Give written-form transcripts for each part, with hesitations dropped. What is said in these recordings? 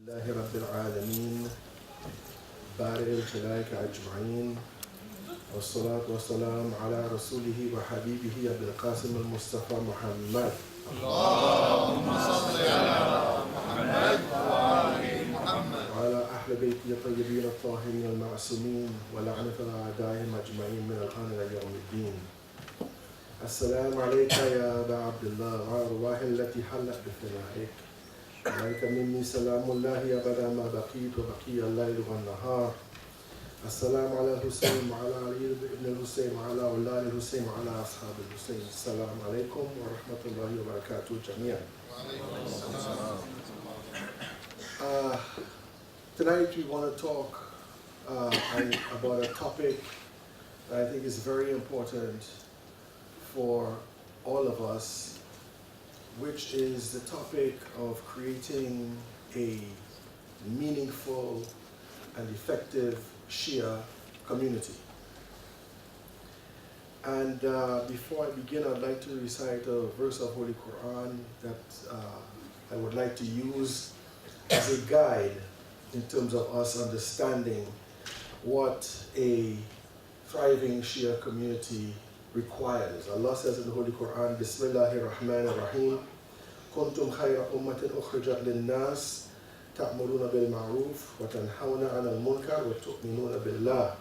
لله رب العالمين بارئ الخلائق أجمعين والصلاة والسلام على رسوله وحبيبه أبي القاسم المصطفى محمد. اللهم صل على محمد وآل محمد وعلى أهل بيته الطيبين الطاهرين المعصومين ولعنة أعدائهم أجمعين من الآن إلى يوم الدين. السلام عليك يا أبا عبد الله وأرواح التي حلت بفنائك. عليك مني سلام الله أبدا ما بقيت وبقي الليل والنهار. السلام على الحسين وعلى علي بن الحسين وعلى أولاد الحسين وعلى أصحاب الحسين. السلام عليكم ورحمة الله وبركاته جميعا. Tonight we want to talk about a topic that I think is very important for all of us, which is the topic of creating a meaningful and effective Shia community. And before I begin, I'd like to recite a verse of Holy Quran that I would like to use as a guide in terms of us understanding what a thriving Shia community requires. Allah says in the Holy Quran, Bismillahir Rahmanir Rahim, Kuntum khayra ummatin ukhrijat lin-nas ta'muruna bil ma'ruf wa tanhawna 'anil munkar wa tu'minuna billah.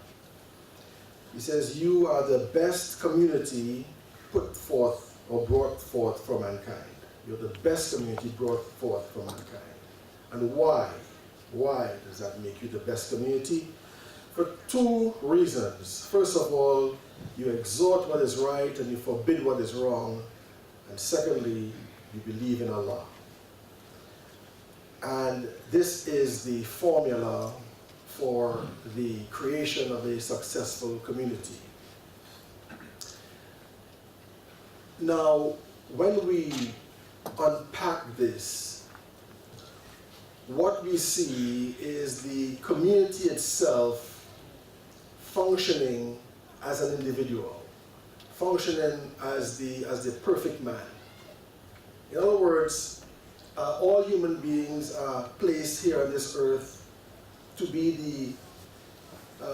He says, you are the best community put forth or brought forth for mankind. You're the best community brought forth for mankind. And why? Why does that make you the best community? For two reasons. First of all, you exhort what is right and you forbid what is wrong. And secondly, you believe in Allah. And this is the formula for the creation of a successful community. Now, when we unpack this, what we see is the community itself functioning as an individual, functioning as the perfect man. In other words, all human beings are placed here on this earth to be the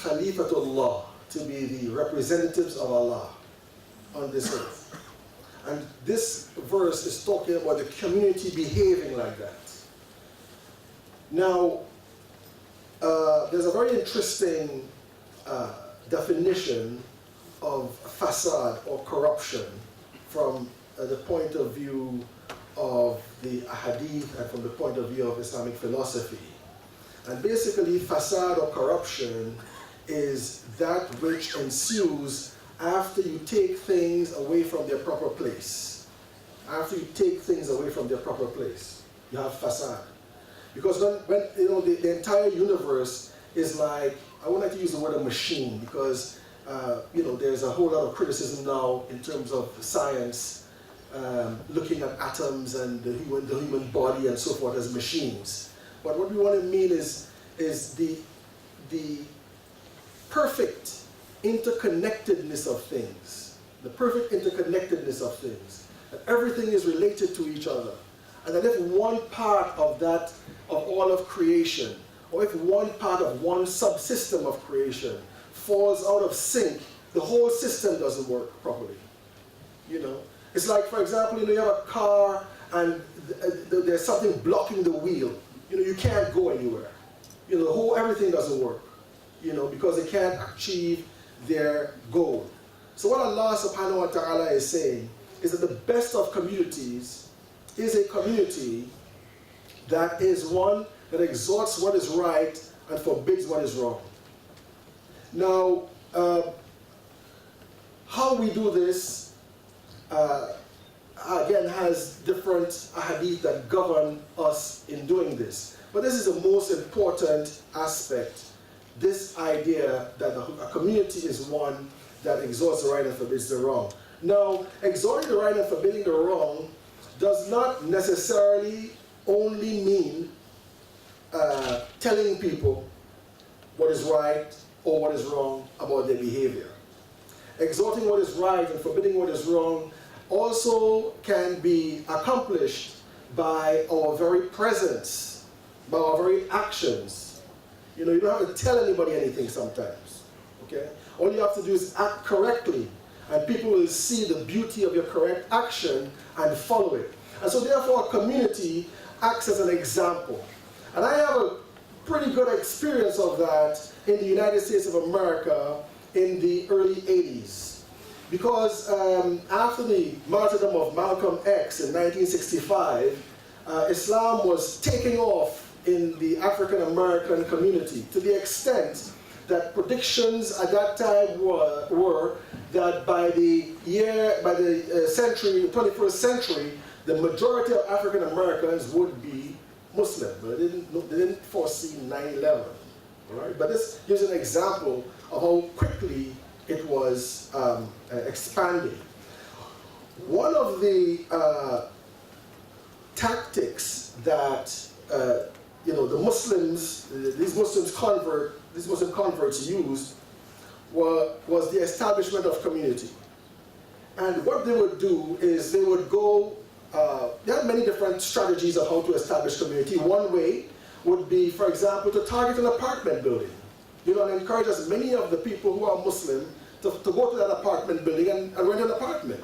Khalifatullah, to be the representatives of Allah on this earth. And this verse is talking about the community behaving like that. Now, there's a very interesting definition of fasad or corruption from the point of view of the hadith and from the point of view of Islamic philosophy. And basically, fasad or corruption is that which ensues after you take things away from their proper place. After you take things away from their proper place, you have fasad. Because when you know the entire universe is like, I wouldn't like to use the word a machine because you know there's a whole lot of criticism now in terms of science looking at atoms and the human body and so forth as machines. But what we want to mean is the perfect interconnectedness of things. The perfect interconnectedness of things. That everything is related to each other. And that if one part of that, of all of creation, or if one part of one subsystem of creation falls out of sync, the whole system doesn't work properly. You know? It's like, for example, you have a car and there's something blocking the wheel. You know, you can't go anywhere. You know, everything doesn't work. You know, because they can't achieve their goal. So what Allah subhanahu wa ta'ala is saying is that the best of communities is a community that is one that exalts what is right and forbids what is wrong. Now, how we do this, again, has different hadith that govern us in doing this. But this is the most important aspect, this idea that a community is one that exalts the right and forbids the wrong. Now, exalting the right and forbidding the wrong does not necessarily only mean telling people what is right or what is wrong about their behavior. Exalting what is right and forbidding what is wrong also can be accomplished by our very presence by our very actions. You know, you don't have to tell anybody anything sometimes, okay? All you have to do is act correctly, and people will see the beauty of your correct action and follow it. And so therefore, a community acts as an example. And I have a pretty good experience of that in the United States of America in the early 80s. Because after the martyrdom of Malcolm X in 1965, Islam was taking off in the African American community to the extent that predictions at that time were that by the 21st century, the majority of African Americans would be Muslim, but they didn't foresee 9/11. Right? But this gives an example of how quickly it was expanding. One of the tactics that you know, the Muslims, these Muslim converts used was the establishment of community. And what they would do is they would go, they had many different strategies of how to establish community. One way would be, for example, to target an apartment building. You know, and encourage as many of the people who are Muslim to go to that apartment building and rent an apartment.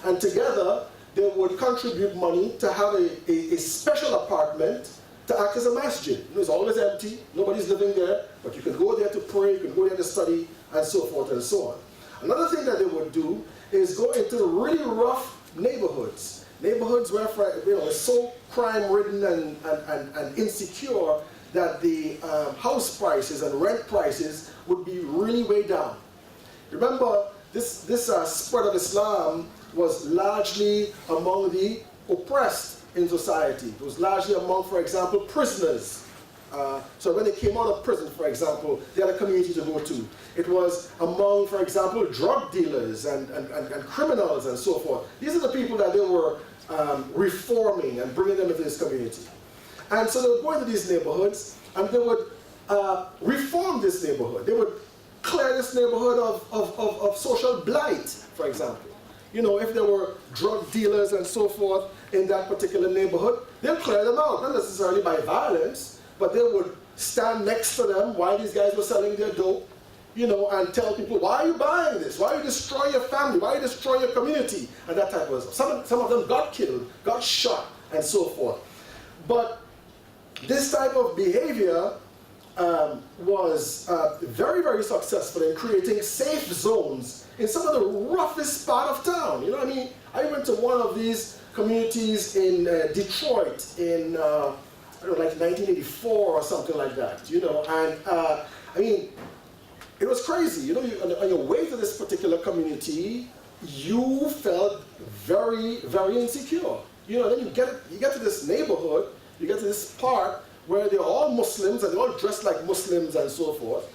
And together, they would contribute money to have a special apartment to act as a masjid. You know, it's always empty, nobody's living there, but you can go there to pray, you can go there to study, and so forth and so on. Another thing that they would do is go into really rough neighborhoods. Neighborhoods where, you know, it's so crime-ridden and insecure that the house prices and rent prices would be really way down. Remember, this spread of Islam was largely among the oppressed in society. It was largely among, for example, prisoners. So when they came out of prison, for example, they had a community to go to. It was among, for example, drug dealers and criminals and so forth. These are the people that they were reforming and bringing them into this community. And so they would go into these neighborhoods and they would reform this neighborhood. They would clear this neighborhood of social blight, for example. You know, if there were drug dealers and so forth in that particular neighborhood, they'll clear them out, not necessarily by violence, but they would stand next to them while these guys were selling their dope, you know, and tell people, why are you buying this? Why are you destroying your family? Why are you destroying your community? And that type of stuff. Some of them got killed, got shot, and so forth. But this type of behavior was very, very successful in creating safe zones in some of the roughest part of town. You know what I mean? I went to one of these communities in Detroit in, I don't know, like 1984 or something like that, you know, and I mean, it was crazy. You know, on your way to this particular community, you felt very, very insecure. You know, then you get to this neighborhood, you get to this part where they're all Muslims and they're all dressed like Muslims and so forth.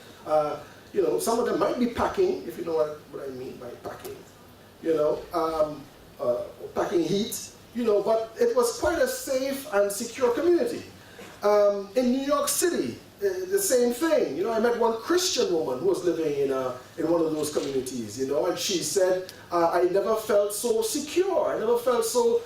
You know, some of them might be packing, if you know what I mean by packing. You know, packing heat. You know, but it was quite a safe and secure community. In New York City, the same thing. You know, I met one Christian woman who was living in one of those communities. You know, and she said, "I never felt so secure. I never felt so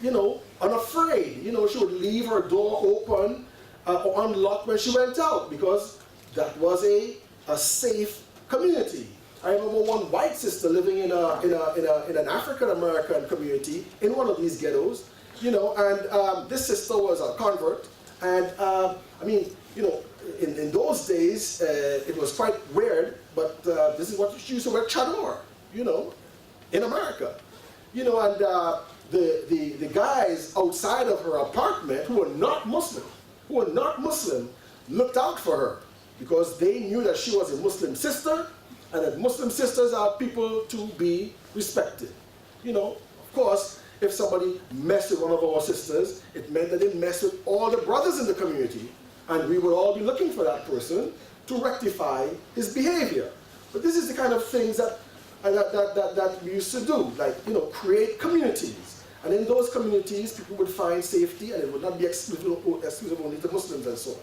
you know, unafraid." You know, she would leave her door open or unlocked when she went out because that was a safe community. I remember one white sister living in an African American community in one of these ghettos. You know, and this sister was a convert, and I mean, you know, in those days it was quite weird, but this is what she used to wear, chador, you know, in America. You know, and the guys outside of her apartment who were not Muslim, looked out for her because they knew that she was a Muslim sister, and that Muslim sisters are people to be respected. You know, of course, if somebody messed with one of our sisters, it meant that they messed with all the brothers in the community, and we would all be looking for that person to rectify his behavior. But this is the kind of things that we used to do, like, you know, create communities. And in those communities, people would find safety, and it would not be exclusive only to Muslims and so on.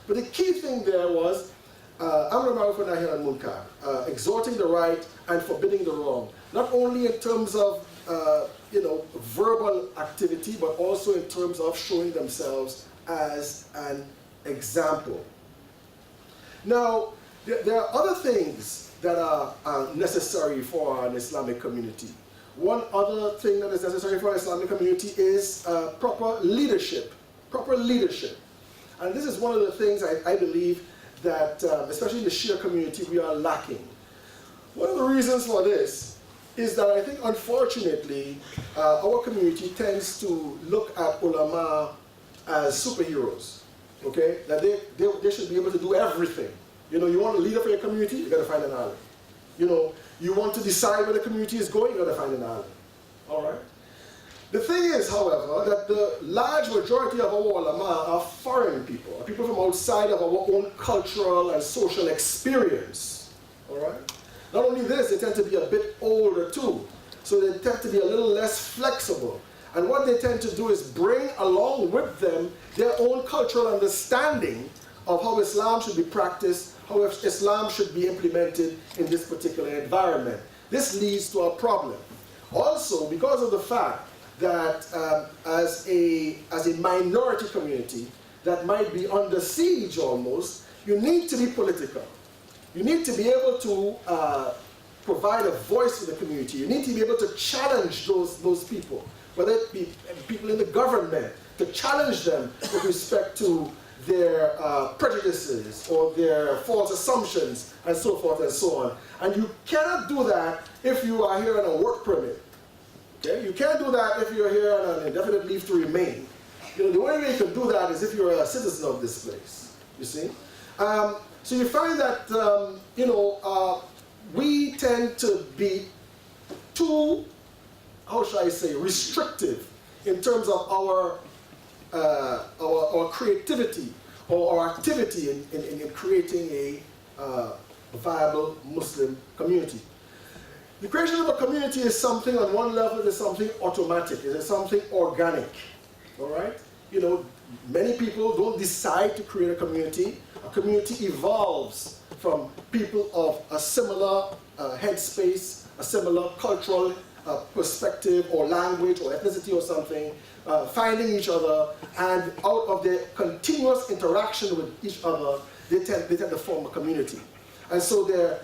But the key thing there was Amr Ma'ruf wa Nahy Anil Munkar, exhorting the right and forbidding the wrong, not only in terms of you know, verbal activity, but also in terms of showing themselves as an example. Now, there are other things that are necessary for an Islamic community. One other thing that is necessary for an Islamic community is proper leadership. Proper leadership. And this is one of the things I believe that, especially in the Shia community, we are lacking. One of the reasons for this is that I think, unfortunately, our community tends to look at ulama as superheroes, okay? That they should be able to do everything. You know, you want a leader for your community, you got to find an alim. You know, you want to decide where the community is going, you got to find an alim. All right? The thing is, however, that the large majority of our ulama are foreign people, are people from outside of our own cultural and social experience. All right? Not only this, they tend to be a bit older too, so they tend to be a little less flexible. And what they tend to do is bring along with them their own cultural understanding of how Islam should be practiced, how Islam should be implemented in this particular environment. This leads to a problem. Also, because of the fact that as a minority community that might be under siege almost, you need to be political. You need to be able to provide a voice for the community. You need to be able to challenge those people, whether it be people in the government, to challenge them with respect to their prejudices or their false assumptions and so forth and so on. And you cannot do that if you are here on a work permit. Okay? You can't do that if you're here on an indefinite leave to remain. You know, the only way you can do that is if you're a citizen of this place, you see. So you find that, we tend to be too, how shall I say, restrictive in terms of our creativity or our activity in creating a viable Muslim community. The creation of a community is something, on one level, it is something automatic, it is something organic, all right? You know, many people don't decide to create a community. A community evolves from people of a similar headspace, a similar cultural perspective or language or ethnicity or something, finding each other, and out of their continuous interaction with each other, they tend to form a community. And so their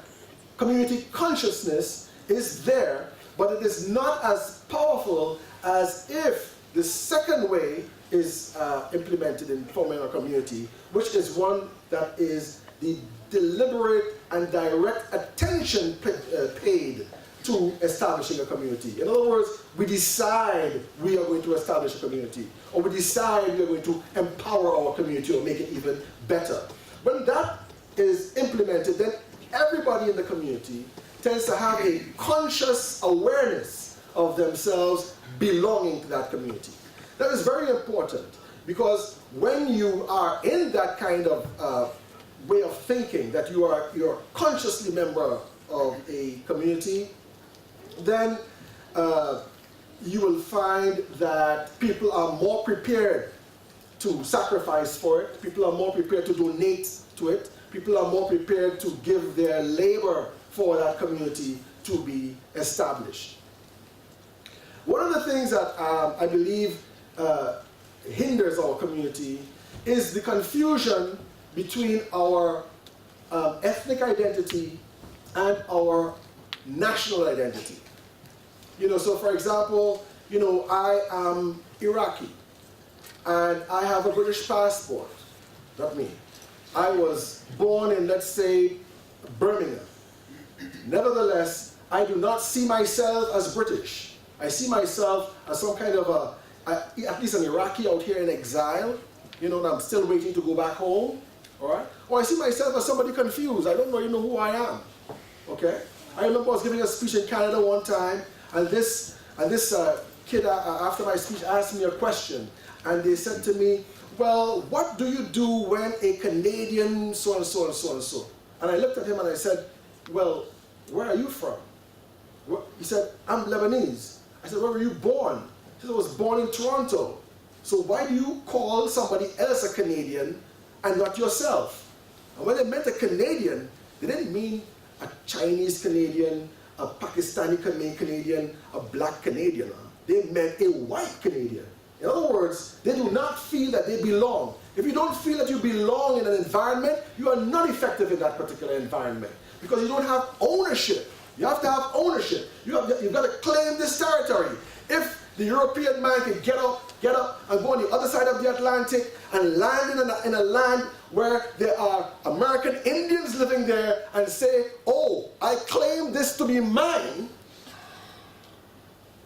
community consciousness is there, but it is not as powerful as if the second way is implemented in forming a community, which is one that is the deliberate and direct attention paid to establishing a community. In other words, we decide we are going to establish a community, or we decide we are going to empower our community or make it even better. When that is implemented, then everybody in the community tends to have a conscious awareness of themselves belonging to that community. That is very important, because when you are in that kind of way of thinking, that you're consciously member of a community, then you will find that people are more prepared to sacrifice for it, people are more prepared to donate to it, people are more prepared to give their labor for that community to be established. One of the things that I believe hinders our community is the confusion between our ethnic identity and our national identity. You know, so for example, you know, I am Iraqi and I have a British passport. Not me. I was born in, let's say, Birmingham. Nevertheless, I do not see myself as British. I see myself as some kind of at least an Iraqi out here in exile, you know, and I'm still waiting to go back home, all right? Or I see myself as somebody confused. I don't really know who I am, okay? I remember I was giving a speech in Canada one time, and this kid, after my speech, asked me a question, and they said to me, well, what do you do when a Canadian so and so and so and so? And I looked at him and I said, well, where are you from? He said, I'm Lebanese. I said, where were you born? He said, I was born in Toronto. So why do you call somebody else a Canadian and not yourself? And when they meant a Canadian, they didn't mean a Chinese Canadian, a Pakistani Canadian, a black Canadian. They meant a white Canadian. In other words, they do not feel that they belong. If you don't feel that you belong in an environment, you are not effective in that particular environment because you don't have ownership. You have to have ownership. You've got to claim this territory. If the European man can get up and go on the other side of the Atlantic and land in a land where there are American Indians living there and say, oh, I claim this to be mine,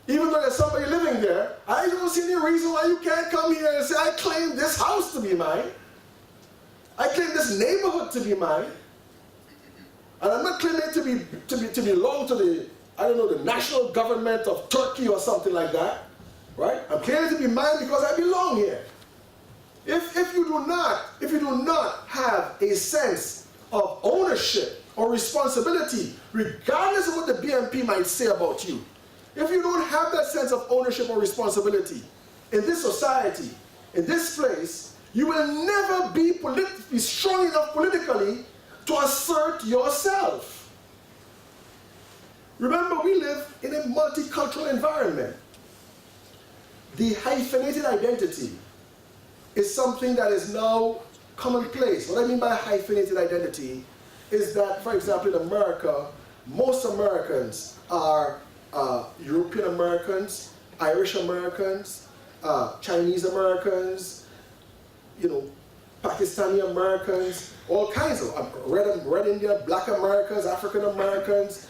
even though there's somebody living there, I don't see any reason why you can't come here and say, I claim this house to be mine. I claim this neighborhood to be mine. And I'm not claiming it to belong to the, I don't know, the national government of Turkey or something like that. Right? I'm claiming it to be mine because I belong here. If you do not have a sense of ownership or responsibility, regardless of what the BNP might say about you, if you don't have that sense of ownership or responsibility in this society, in this place, you will never be strong enough politically to assert yourself. Remember, we live in a multicultural environment. The hyphenated identity is something that is now commonplace. What I mean by hyphenated identity is that, for example, in America, most Americans are European Americans, Irish Americans, Chinese Americans, Pakistani Americans, all kinds of Red Indian, Black Americans, African Americans,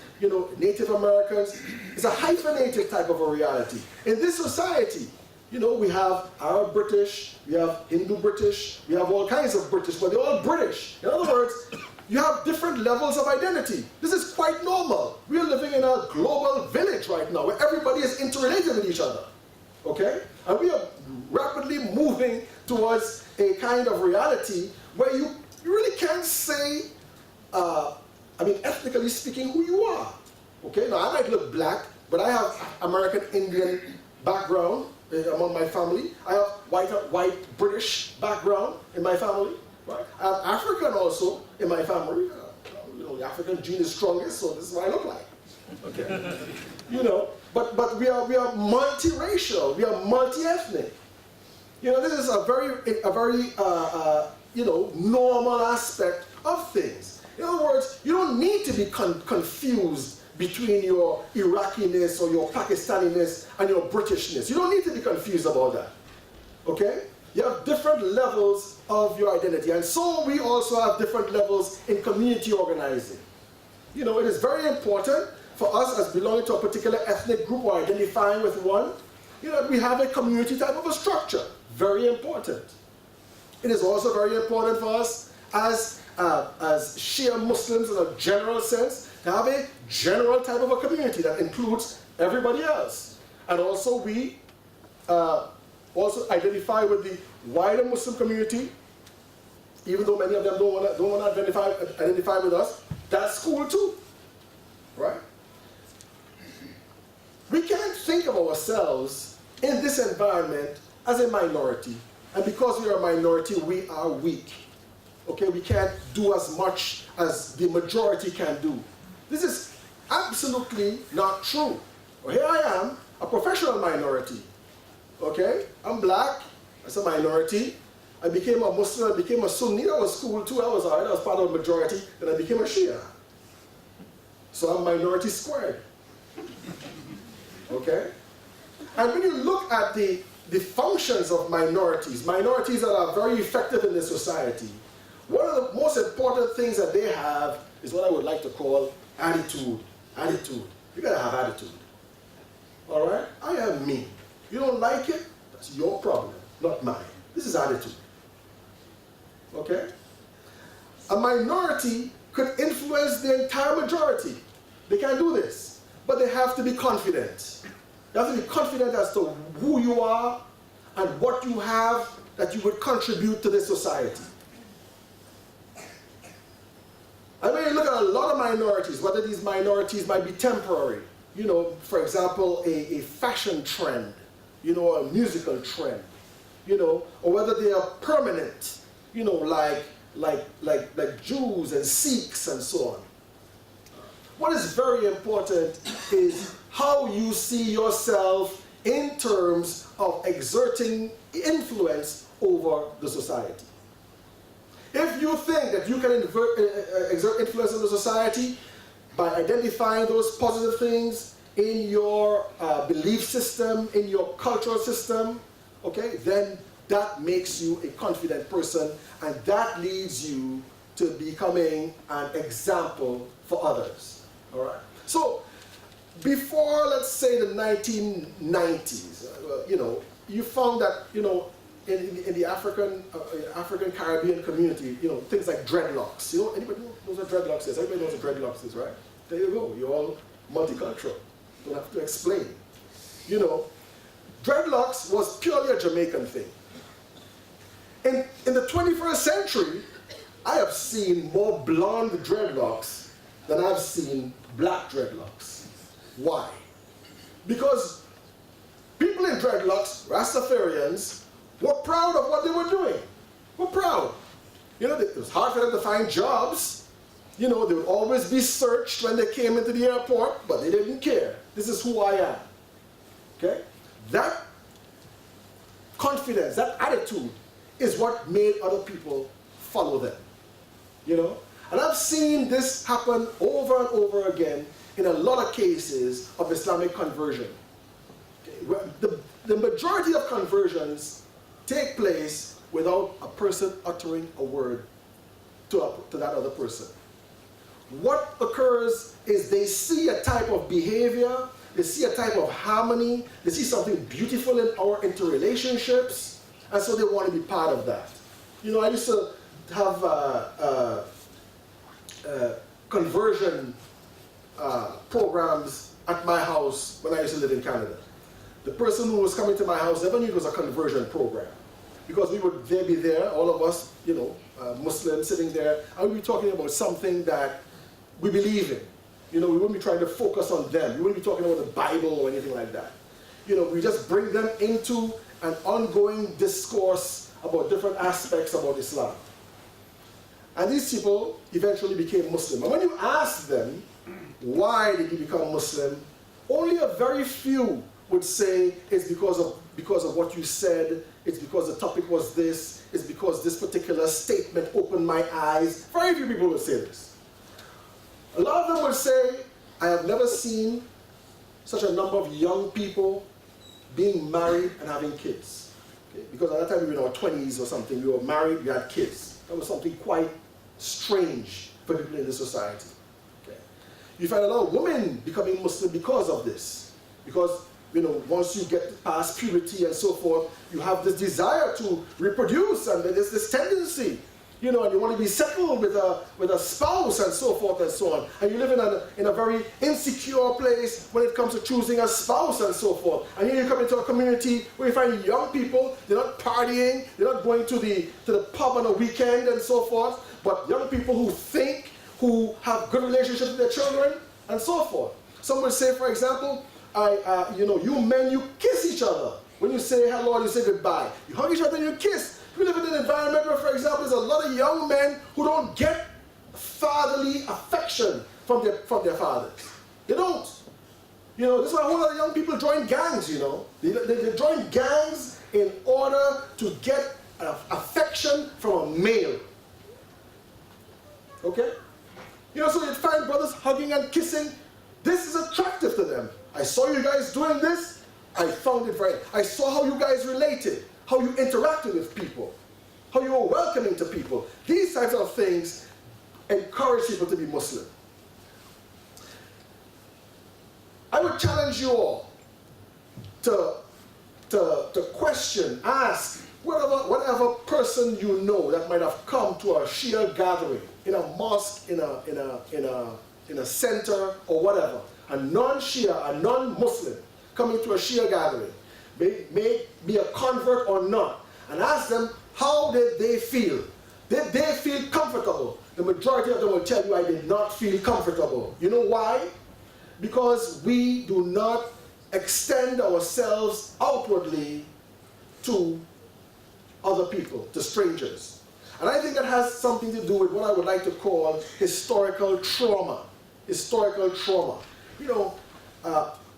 Native Americans. It's a hyphenated type of a reality. In this society, we have Arab British, we have Hindu British, we have all kinds of British, but they're all British. In other words, you have different levels of identity. This is quite normal. We are living in a global village right now where everybody is interrelated with each other. Okay? And we are rapidly moving towards a kind of reality where you really can't say, ethnically speaking, who you are. Okay? Now, I might look black, but I have American Indian background among my family. I have white British background in my family. Right? I have African also in my family. The African gene is strongest, so this is what I look like. Okay? But we are multiracial. We are multi-ethnic. This is a very normal aspect of things. In other words, you don't need to be confused between your Iraqiness or your Pakistaniness and your Britishness. You don't need to be confused about that. Okay? You have different levels of your identity. And so we also have different levels in community organizing. It is very important for us as belonging to a particular ethnic group or identifying with one, we have a community type of a structure. Very important. It is also very important for us as Shia Muslims in a general sense to have a general type of a community that includes everybody else. And also we also identify with the wider Muslim community, even though many of them don't want to identify with us. That's cool too, right? We can't think of ourselves in this environment as a minority, and because we are a minority, we are weak. Okay, we can't do as much as the majority can do. This is absolutely not true. Well, here I am, a professional minority. Okay, I'm black, that's a minority. I became a Muslim, I became a Sunni, that was cool too, I was alright, I was part of the majority, then I became a Shia. So I'm minority squared. Okay? And when you look at the functions of minorities that are very effective in this society, one of the most important things that they have is what I would like to call attitude. Attitude. You gotta have attitude. Alright? I am me. You don't like it? That's your problem, not mine. This is attitude. Okay? A minority could influence the entire majority. They can do this. But they have to be confident. You have to be confident as to who you are and what you have that you would contribute to this society. And when you look at a lot of minorities, whether these minorities might be temporary, for example, a fashion trend, a musical trend, or whether they are permanent, like Jews and Sikhs and so on. What is very important is how you see yourself in terms of exerting influence over the society. If you think that you can exert influence on the society by identifying those positive things in your belief system, in your cultural system, okay, then that makes you a confident person, and that leads you to becoming an example for others. All right. So before, let's say, the 1990s, you found that, in the African Caribbean community, things like dreadlocks. Anybody knows what dreadlocks is? Everybody knows what dreadlocks is, right? There you go. You're all multicultural. Don't have to explain. Dreadlocks was purely a Jamaican thing. In the 21st century, I have seen more blonde dreadlocks than I've seen black dreadlocks. Why? Because people in dreadlocks, Rastafarians, were proud of what they were doing. Were proud. It was hard for them to find jobs. They would always be searched when they came into the airport, but they didn't care. This is who I am. Okay? That confidence, that attitude, is what made other people follow them. And I've seen this happen over and over again in a lot of cases of Islamic conversion. Okay? The majority of conversions take place without a person uttering a word to that other person. What occurs is they see a type of behavior, they see a type of harmony, they see something beautiful in our interrelationships, and so they want to be part of that. I used to have conversion programs at my house when I used to live in Canada. The person who was coming to my house never knew it was a conversion program, because they'd be there, all of us, Muslims sitting there, and we'd be talking about something that we believe in. We wouldn't be trying to focus on them. We wouldn't be talking about the Bible or anything like that. We just bring them into an ongoing discourse about different aspects about Islam. And these people eventually became Muslim. And when you ask them, why did you become Muslim, only a very few would say it's because of what you said, it's because the topic was this, it's because this particular statement opened my eyes. Very few people would say this. A lot of them would say, I have never seen such a number of young people being married and having kids. Okay? Because at that time we were in our 20s or something, we were married, we had kids. That was something quite strange for people in this society. Okay? You find a lot of women becoming Muslim because of this. Because once you get past puberty and so forth, you have this desire to reproduce, and there's this tendency, and you want to be settled with a spouse and so forth and so on. And you live in a very insecure place when it comes to choosing a spouse and so forth. And here you come into a community where you find young people, they're not partying, they're not going to the pub on a weekend and so forth, but young people who think, who have good relationships with their children and so forth. Some would say, for example, you men, you kiss each other. When you say hello and you say goodbye, you hug each other and you kiss. We live in an environment where, for example, there's a lot of young men who don't get fatherly affection from their fathers. They don't. This is why a whole lot of young people join gangs, They join gangs in order to get affection from a male. Okay? So you find brothers hugging and kissing. This is attractive to them. I saw you guys doing this. I found it I saw how you guys related, how you interacted with people, how you were welcoming to people. These types of things encourage people to be Muslim. I would challenge you all to question, ask whatever person you know that might have come to a Shia gathering, in a mosque, in a center or whatever, a non-Shia, a non-Muslim coming to a Shia gathering, may be a convert or not, and ask them, how did they feel? Did they feel comfortable? The majority of them will tell you, I did not feel comfortable. You know why? Because we do not extend ourselves outwardly to other people, to strangers. And I think that has something to do with what I would like to call historical trauma. Historical trauma.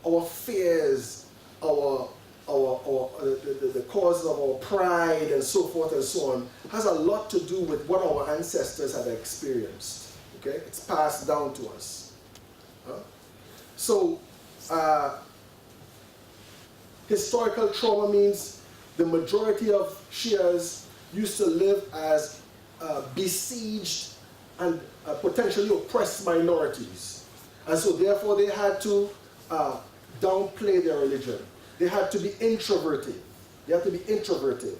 Our fears, our the causes of our pride and so forth and so on has a lot to do with what our ancestors have experienced. Okay, it's passed down to us. So historical trauma means the majority of Shias used to live as besieged and potentially oppressed minorities. And so therefore they had to downplay their religion. They had to be introverted. They had to be introverted.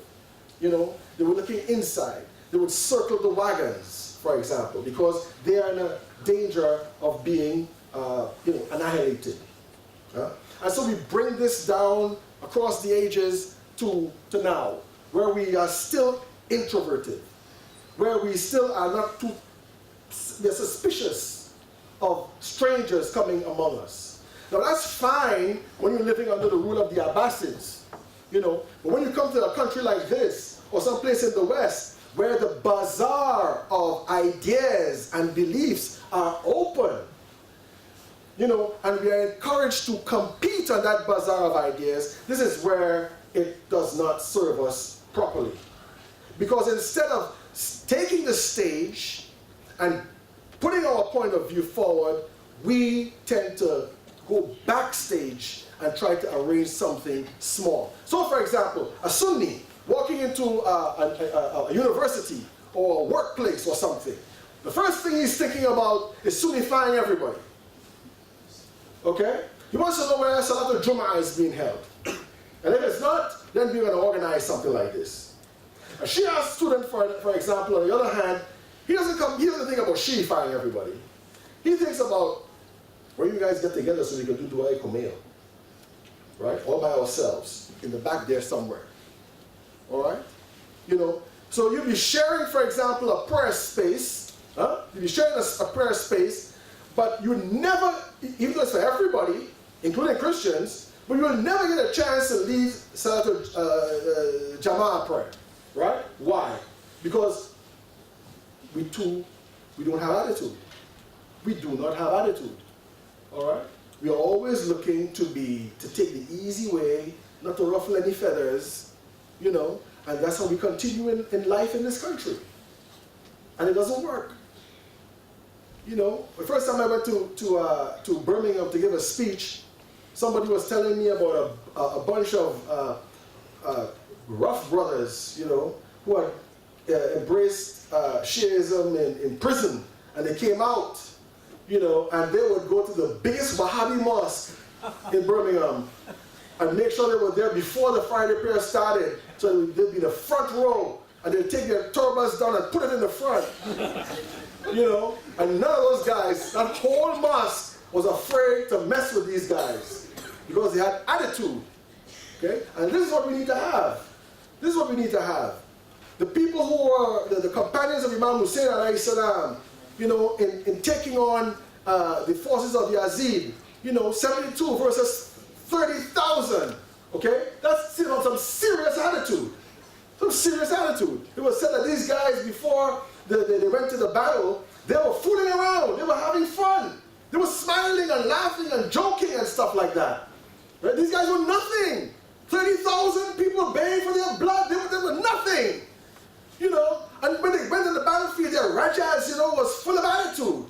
You know, they were looking inside. They would circle the wagons, for example, because they are in a danger of being annihilated. And so we bring this down across the ages to now, where we are still introverted, where we still are not too, we're suspicious of strangers coming among us. Now that's fine when you're living under the rule of the Abbasids, you know, but when you come to a country like this, or someplace in the West, where the bazaar of ideas and beliefs are open, you know, and we are encouraged to compete on that bazaar of ideas, this is where it does not serve us properly. Because instead of taking the stage and putting our point of view forward, we tend to go backstage and try to arrange something small. So for example, a Sunni walking into a university or a workplace or something, the first thing he's thinking about is Sunnifying everybody. Okay? He wants to know where Salatul Jum'ah is being held. And if it's not, then we're going to organize something like this. A Shia student, for example, on the other hand, he doesn't think about Shiifying everybody. He thinks about where you guys get together so we can do Dua Kumail. Right? All by ourselves. In the back there somewhere. Alright? You know, so you'll be sharing, for example, a prayer space. You'll be sharing a prayer space, but you never, even though it's for everybody, including Christians, but you will never get a chance to lead Salatul Jama'ah prayer. Right? Why? Because we don't have attitude. We do not have attitude. Alright? We are always looking to take the easy way, not to ruffle any feathers, you know, and that's how we continue in life in this country. And it doesn't work. You know, the first time I went to Birmingham to give a speech, somebody was telling me about a bunch of rough brothers, you know, who had embraced Shiaism in prison, and they came out, you know, and they would go to the biggest Wahhabi mosque in Birmingham and make sure they were there before the Friday prayer started, so they'd be in the front row, and they'd take their turbans down and put it in the front, you know, and none of those guys, that whole mosque was afraid to mess with these guys because they had attitude, okay? And this is what we need to have. This is what we need to have. The people who were the companions of Imam Hussein alayhi salam, you know, in taking on the forces of Yazid, you know, 72 versus 30,000, okay? That's, you know, some serious attitude. Some serious attitude. It was said that these guys, before they went to the battle, they were fooling around, they were having fun. They were smiling and laughing and joking and stuff like that. Right? These guys were nothing. 30,000 people baying for their blood, they were nothing. You know, and when they went in the battlefield, their rajas, you know, was full of attitude.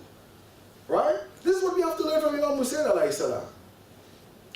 Right? This is what we have to learn from Imam Hussein alayhi salam.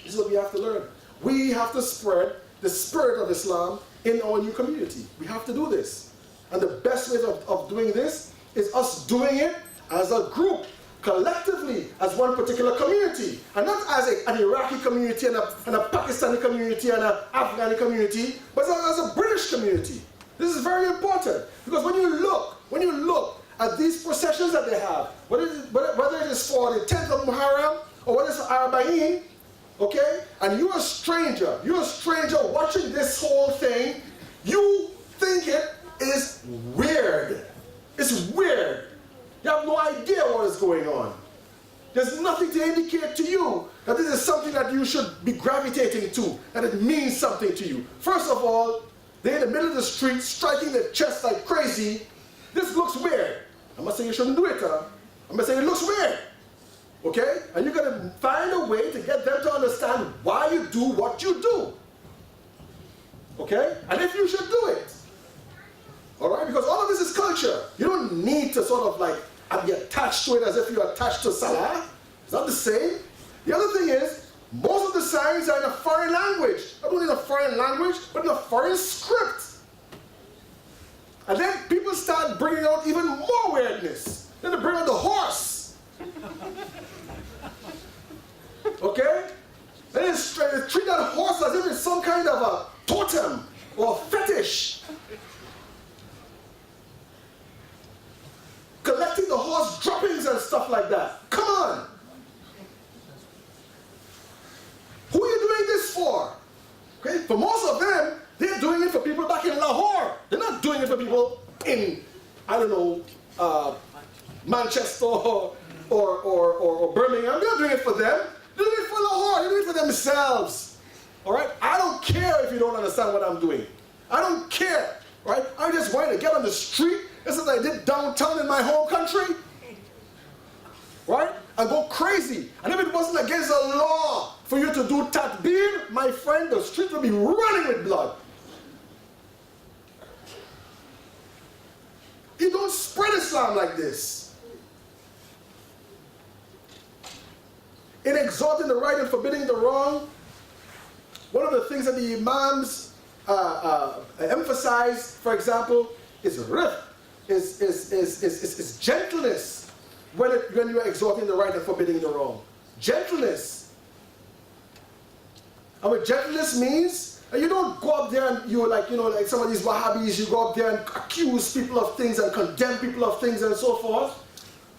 This is what we have to learn. We have to spread the spirit of Islam in our new community. We have to do this. And the best way of doing this is us doing it as a group, collectively, as one particular community. And not as an Iraqi community and a Pakistani community and an Afghani community, but as a British community. This is very important. Because when you look at these processions that they have, whether it is for the 10th of Muharram or whether it's for Arbaeen, okay? And you're a stranger watching this whole thing, you think it is weird. It's weird. You have no idea what is going on. There's nothing to indicate to you that this is something that you should be gravitating to, that it means something to you. First of all, they're in the middle of the street striking their chest like crazy. This looks weird. I'm not saying you shouldn't do it, huh? I'm not saying it looks weird. Okay? And you're going to find a way to get them to understand why you do what you do. Okay? And if you should do it. Alright? Because all of this is culture. You don't need to sort of like be attached to it as if you're attached to Salah. It's not the same. The other thing is, most of the signs are in a foreign language. Not only in a foreign language, but in a foreign script. And then people start bringing out even more weirdness. Then they bring out the horse. Okay? Then they treat that horse as if it's some kind of a totem or a fetish. Collecting the horse droppings and stuff like that. Come on. Who are you doing this for? Okay? For most of them, they're doing it for people back in Lahore. They're not doing it for people in, I don't know, Manchester or Birmingham. They're not doing it for them. They're doing it for Lahore. They're doing it for themselves. All right? I don't care if you don't understand what I'm doing. I don't care. Right? I just want to get on the street, just as I did downtown in my home country. Right? And go crazy. And if it wasn't against the law for you to do takbir, my friend, the street will be running with blood. You don't spread Islam like this. In exalting the right and forbidding the wrong, one of the things that the Imams emphasize, for example, is rifq, is gentleness when you are exalting the right and forbidding the wrong. Gentleness. And what gentleness means, you don't go up there and you're like, like some of these Wahhabis, you go up there and accuse people of things and condemn people of things and so forth.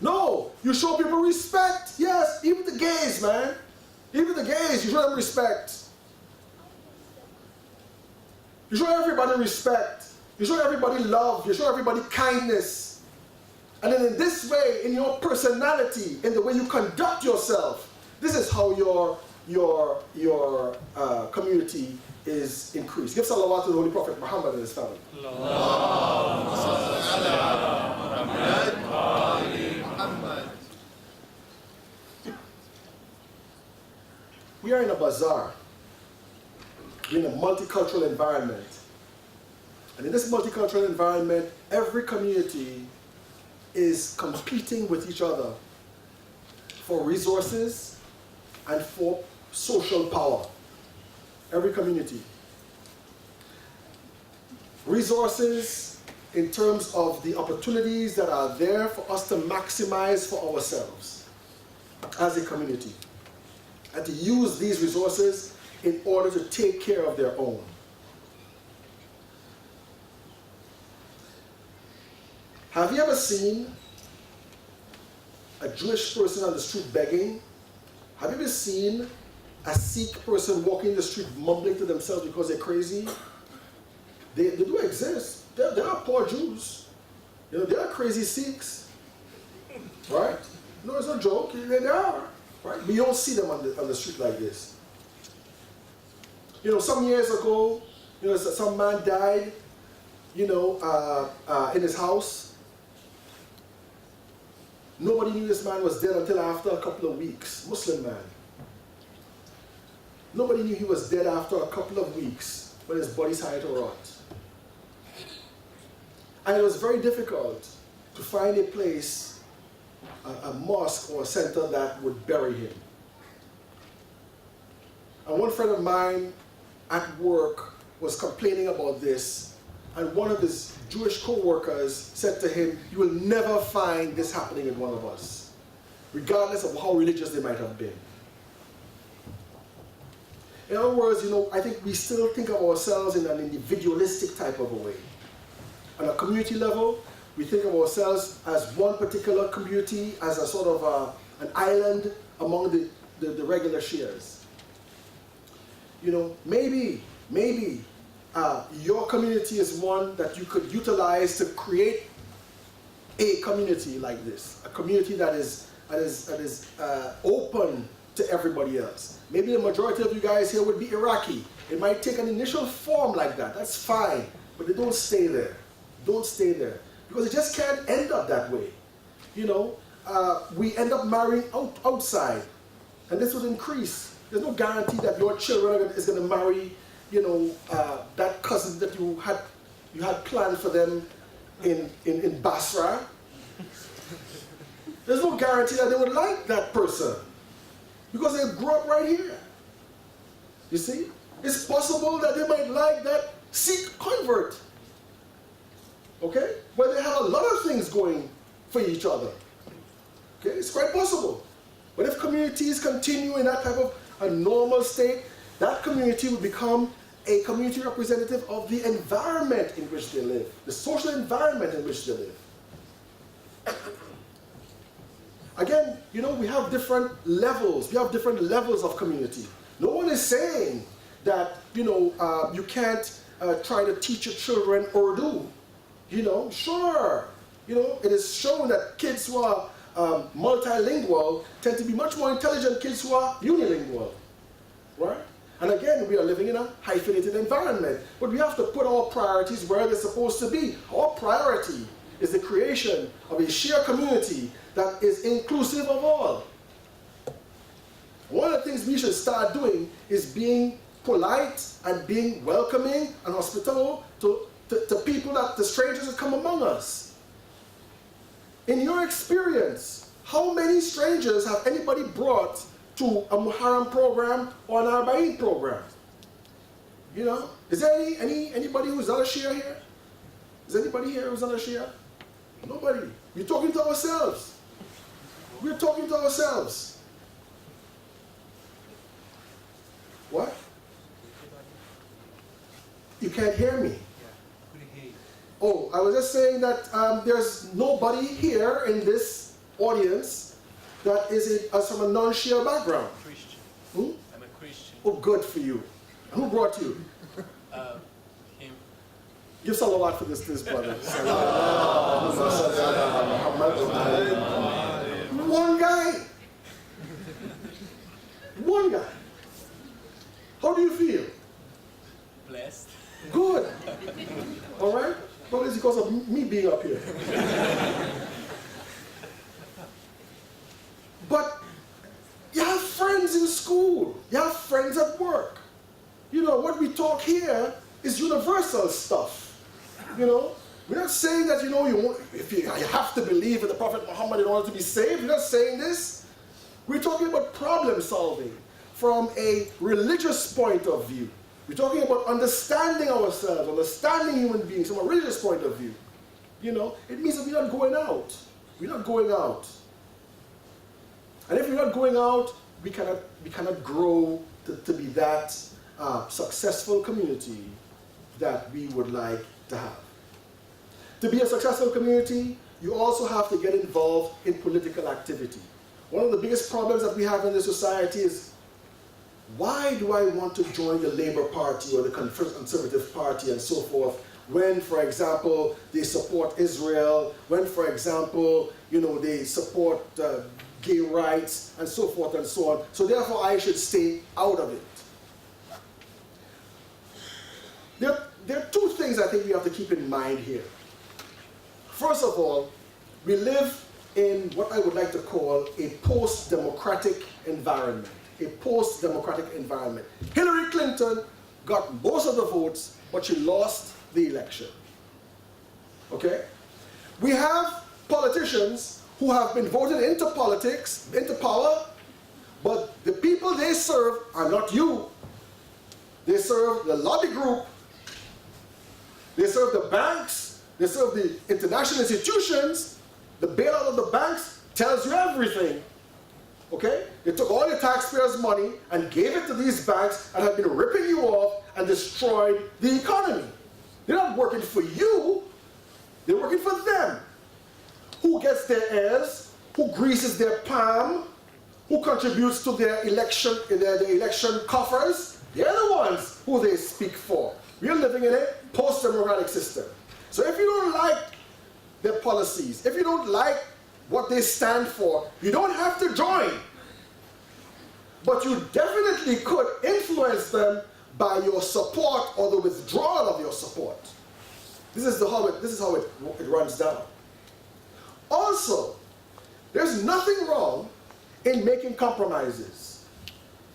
No, you show people respect. Yes, even the gays, man. Even the gays, you show them respect. You show everybody respect. You show everybody love. You show everybody kindness. And then in this way, in your personality, in the way you conduct yourself, this is how your community is increased. Give salawat to the Holy Prophet Muhammad and his family. We are in a bazaar. We're in a multicultural environment. And in this multicultural environment, every community is competing with each other for resources and for social power. Every community. Resources in terms of the opportunities that are there for us to maximize for ourselves as a community. And to use these resources in order to take care of their own. Have you ever seen a Jewish person on the street begging? Have you ever seen a Sikh person walking the street mumbling to themselves because they're crazy? They do exist. There are poor Jews. There are crazy Sikhs. Right? No, it's no joke. They are. Right? We don't see them on the street like this. Some years ago, some man died, in his house. Nobody knew this man was dead until after a couple of weeks. Muslim man. Nobody knew he was dead after a couple of weeks when his body started to rot. And it was very difficult to find a place, a mosque or a center that would bury him. And one friend of mine at work was complaining about this, and one of his Jewish co-workers said to him, "You will never find this happening in one of us, regardless of how religious they might have been." In other words, I think we still think of ourselves in an individualistic type of a way. On a community level, we think of ourselves as one particular community, as a sort of an island among the regular Shias. Maybe your community is one that you could utilize to create a community like this, a community that is open to everybody else. Maybe the majority of you guys here would be Iraqi. It might take an initial form like that. That's fine, but they don't stay there. Don't stay there, because it just can't end up that way. We end up marrying outside, and this would increase. There's no guarantee that your children is going to marry, that cousin that you had planned for them in Basra. There's no guarantee that they would like that person because they grew up right here. You see? It's possible that they might like that Sikh convert. Okay? Where they have a lot of things going for each other. Okay? It's quite possible. But if communities continue in that type of a normal state, that community will become a community representative of the environment in which they live, the social environment in which they live. Again, we have different levels. We have different levels of community. No one is saying that, you can't try to teach your children Urdu. Sure. It is shown that kids who are multilingual tend to be much more intelligent kids who are unilingual. Right? And again, we are living in a hyphenated environment. But we have to put our priorities where they're supposed to be. Our priority is the creation of a Shia community that is inclusive of all. One of the things we should start doing is being polite and being welcoming and hospitable to people, the strangers that come among us. In your experience, how many strangers have anybody brought to a Muharram program or an Arbaeen program? Is there anybody who's not a Shia here? Is anybody here who's not a Shia? Nobody. We're talking to ourselves. We're talking to ourselves. What? You can't hear me. Oh, I was just saying that there's nobody here in this audience that is from a non-Shia background. Christian. Hmm? I'm a Christian. Oh, good for you. Who brought you? Him. Give salawat for this brother. One guy. One guy. How do you feel? Blessed. Good. All right? Probably it's because of me being up here. But you have friends in school. You have friends at work. What we talk here is universal stuff. We're not saying that, you have to believe in the Prophet Muhammad in order to be saved. We're not saying this. We're talking about problem solving from a religious point of view. We're talking about understanding ourselves, understanding human beings from a religious point of view. It means that we're not going out. We're not going out. And if we're not going out, we cannot grow to be that successful community that we would like to have. To be a successful community, you also have to get involved in political activity. One of the biggest problems that we have in this society is, why do I want to join the Labour Party or the Conservative Party and so forth when, for example, they support Israel, when, for example, they support gay rights and so forth and so on. So therefore, I should stay out of it. There are two things I think we have to keep in mind here. First of all, we live in what I would like to call a post-democratic environment. A post-democratic environment. Hillary Clinton got most of the votes, but she lost the election. Okay? We have politicians who have been voted into politics, into power, but the people they serve are not you. They serve the lobby group, they serve the banks, they serve the international institutions. The bailout of the banks tells you everything. Okay? They took all your taxpayers' money and gave it to these banks and have been ripping you off and destroyed the economy. They're not working for you, they're working for them. Who gets their heirs? Who greases their palm? Who contributes to their election, their election coffers? They're the ones who they speak for. We're living in a post-democratic system. So if you don't like their policies, if you don't like what they stand for, you don't have to join. But you definitely could influence them by your support or the withdrawal of your support. This is how it runs down. Also, there's nothing wrong in making compromises.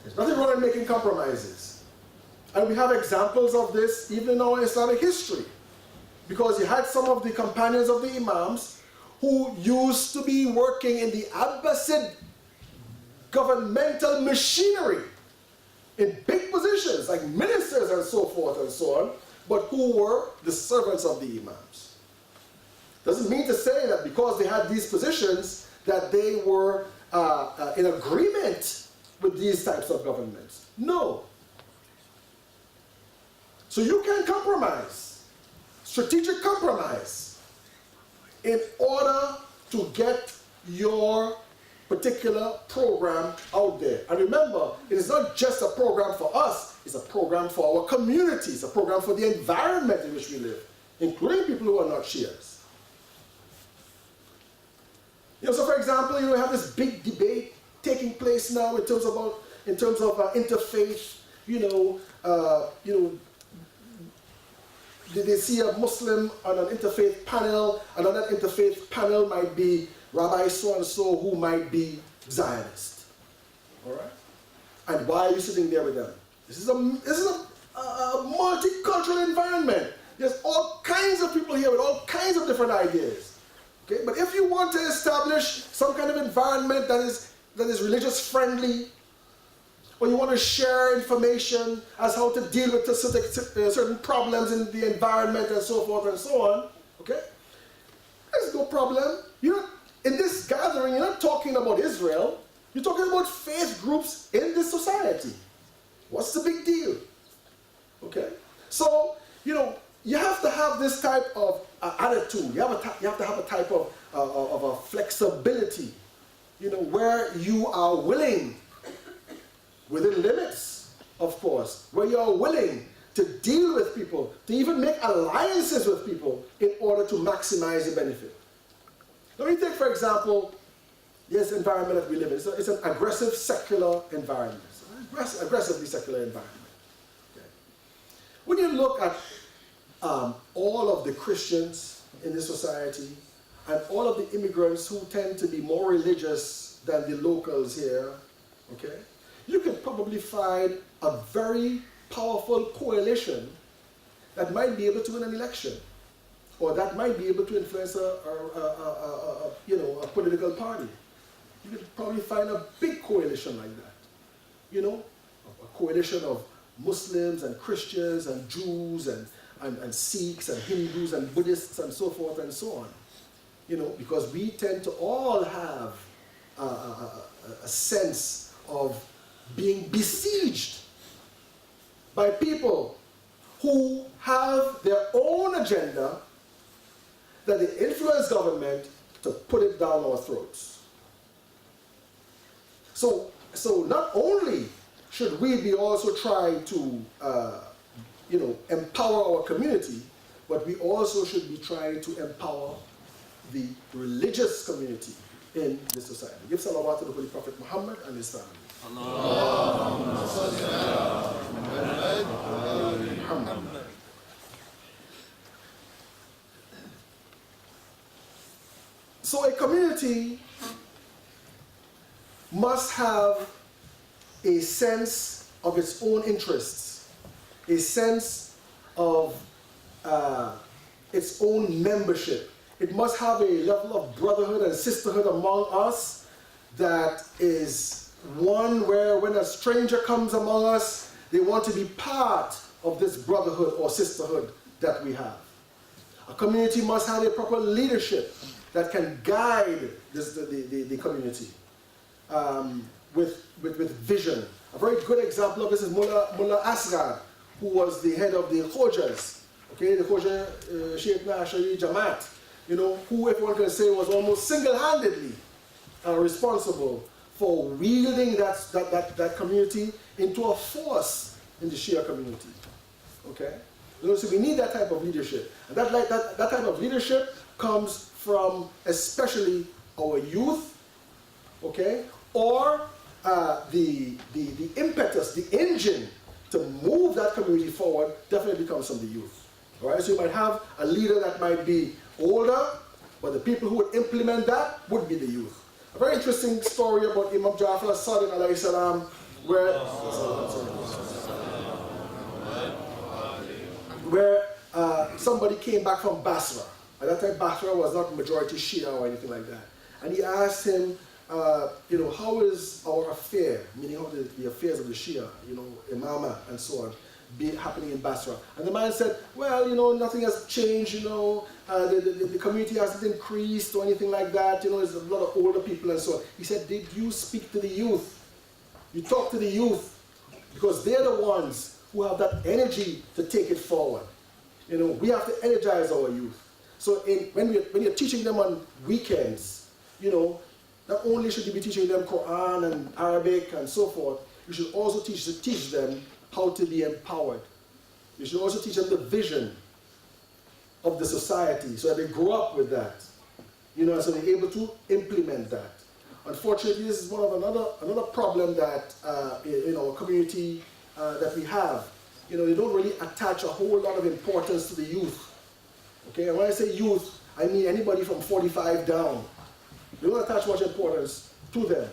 There's nothing wrong in making compromises. And we have examples of this even in our Islamic history. Because you had some of the companions of the Imams who used to be working in the Abbasid governmental machinery in big positions, like ministers and so forth and so on, but who were the servants of the Imams. Doesn't mean to say that because they had these positions that they were in agreement with these types of governments. No. So you can compromise, strategic compromise, in order to get your particular program out there. And remember, it is not just a program for us, it's a program for our community, it's a program for the environment in which we live, including people who are not Shias. You know, so for example, you have this big debate taking place now in terms of interfaith. They see a Muslim on an interfaith panel, and on that interfaith panel might be Rabbi so-and-so who might be Zionist. All right? And why are you sitting there with them? This is a multicultural environment. There's all kinds of people here with all kinds of different ideas. Okay? But if you want to establish some kind of environment that is religious friendly, or you want to share information as how to deal with certain problems in the environment and so forth and so on, okay? There's no problem. In this gathering, you're not talking about Israel. You're talking about faith groups in this society. What's the big deal? Okay? So, you have to have this type of attitude. You have to have a type of a flexibility, where you are willing, within limits, of course, where you are willing to deal with people, to even make alliances with people in order to maximize the benefit. Let me take, for example, this environment that we live in. It's an aggressive secular environment. It's an aggressively secular environment. Okay. When you look at all of the Christians in this society and all of the immigrants who tend to be more religious than the locals here, okay, you can probably find a very powerful coalition that might be able to win an election, or that might be able to influence a political party. You could probably find a big coalition like that. A coalition of Muslims and Christians and Jews and Sikhs and Hindus and Buddhists and so forth and so on. Because we tend to all have a sense of being besieged by people who have their own agenda that they influence government to put it down our throats. So not only should we be also trying to empower our community, but we also should be trying to empower the religious community in this society. Give salawat to the Holy Prophet Muhammad and his family. So a community must have a sense of its own interests, a sense of its own membership. It must have a level of brotherhood and sisterhood among us that is one where when a stranger comes among us, they want to be part of this brotherhood or sisterhood that we have. A community must have a proper leadership that can guide the community with vision. A very good example of this is Mullah Asghar, who was the head of the Khojas, okay, the Khoja Sheikh Ahmed Jamaat, who everyone can say was almost single-handedly responsible for wielding that community into a force in the Shia community. Okay? So we need that type of leadership. And that type of leadership comes from especially our youth, okay? Or the impetus, the engine to move that community forward definitely comes from the youth. All right? So you might have a leader that might be older, but the people who would implement that would be the youth. A very interesting story about Imam Jafar Sadiq alayhi salam, where where somebody came back from Basra. At that time, Basra was not majority Shia or anything like that. And he asked him, how is our affair, meaning how the affairs of the Shia, Imama and so on, happening in Basra. And the man said, well, nothing has changed, the community hasn't increased or anything like that, there's a lot of older people and so on. He said, did you speak to the youth? You talk to the youth, because they're the ones who have that energy to take it forward. We have to energize our youth. So when you're teaching them on weekends, not only should you be teaching them Quran and Arabic and so forth, you should also teach them how to be empowered. You should also teach them the vision of the society so that they grow up with that. So they're able to implement that. Unfortunately, this is one of another problem that in our community that we have. They don't really attach a whole lot of importance to the youth. Okay, and when I say youth, I mean anybody from 45 down. They don't attach much importance to them.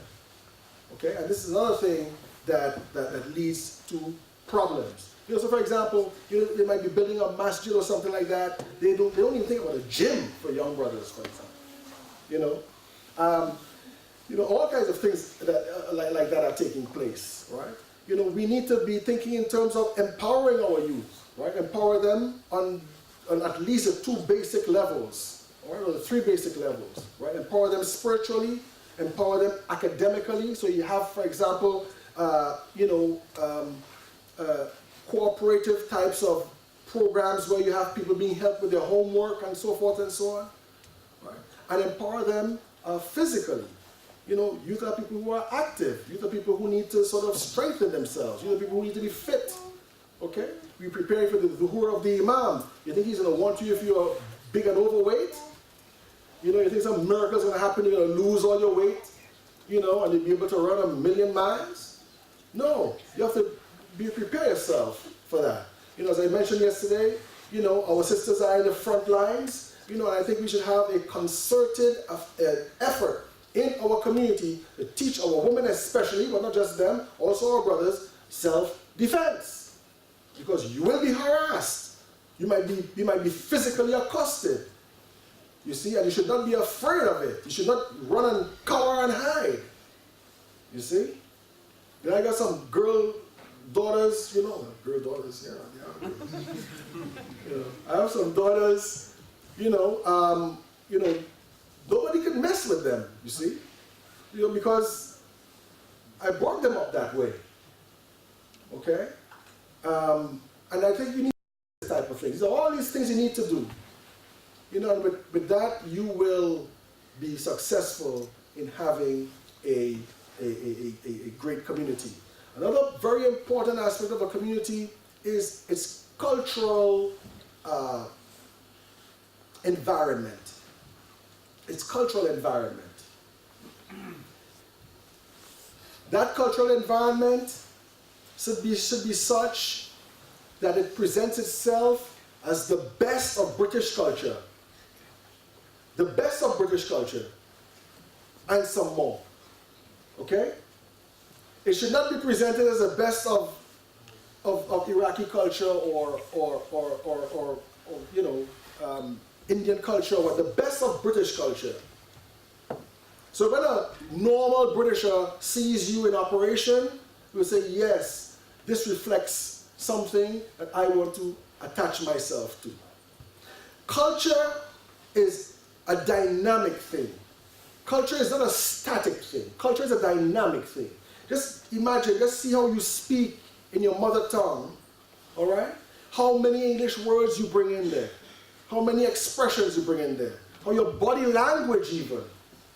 Okay, and this is another thing that leads to problems. So for example, they might be building a masjid or something like that. They don't even think about a gym for young brothers, for example. All kinds of things that like that are taking place, right? We need to be thinking in terms of empowering our youth, right? Empower them on at least the 2 basic levels, right? Or the 3 basic levels, right? Empower them spiritually, empower them academically. So you have, for example, cooperative types of programs where you have people being helped with their homework and so forth and so on, right? And empower them physically. Youth are people who are active. Youth are people who need to sort of strengthen themselves. Youth are people who need to be fit. Okay? We're preparing for the zuhur of the imam. You think he's going to want you if you're big and overweight? You think some miracle is going to happen, you're going to lose all your weight, and you'll be able to run 1,000,000 miles? No. You have to prepare yourself for that. As I mentioned yesterday, our sisters are in the front lines, and I think we should have a concerted effort in our community to teach our women especially, but not just them, also our brothers, self-defense. Because you will be harassed. You might be physically accosted. You see, and you should not be afraid of it. You should not run and cower and hide. You see? I got some girl daughters, girl daughters, yeah. I have some daughters, nobody can mess with them, you see? Because I brought them up that way. Okay? And I think you need this type of things. All these things you need to do. And with that, you will be successful in having a great community. Another very important aspect of a community is its cultural environment. Its cultural environment. That cultural environment should be such that it presents itself as the best of British culture. The best of British culture. And some more. Okay? It should not be presented as the best of Iraqi culture or Indian culture, or the best of British culture. So when a normal Britisher sees you in operation, he will say, yes, this reflects something that I want to attach myself to. Culture is a dynamic thing. Culture is not a static thing. Culture is a dynamic thing. Just imagine, just see how you speak in your mother tongue, all right? How many English words you bring in there. How many expressions you bring in there. How your body language even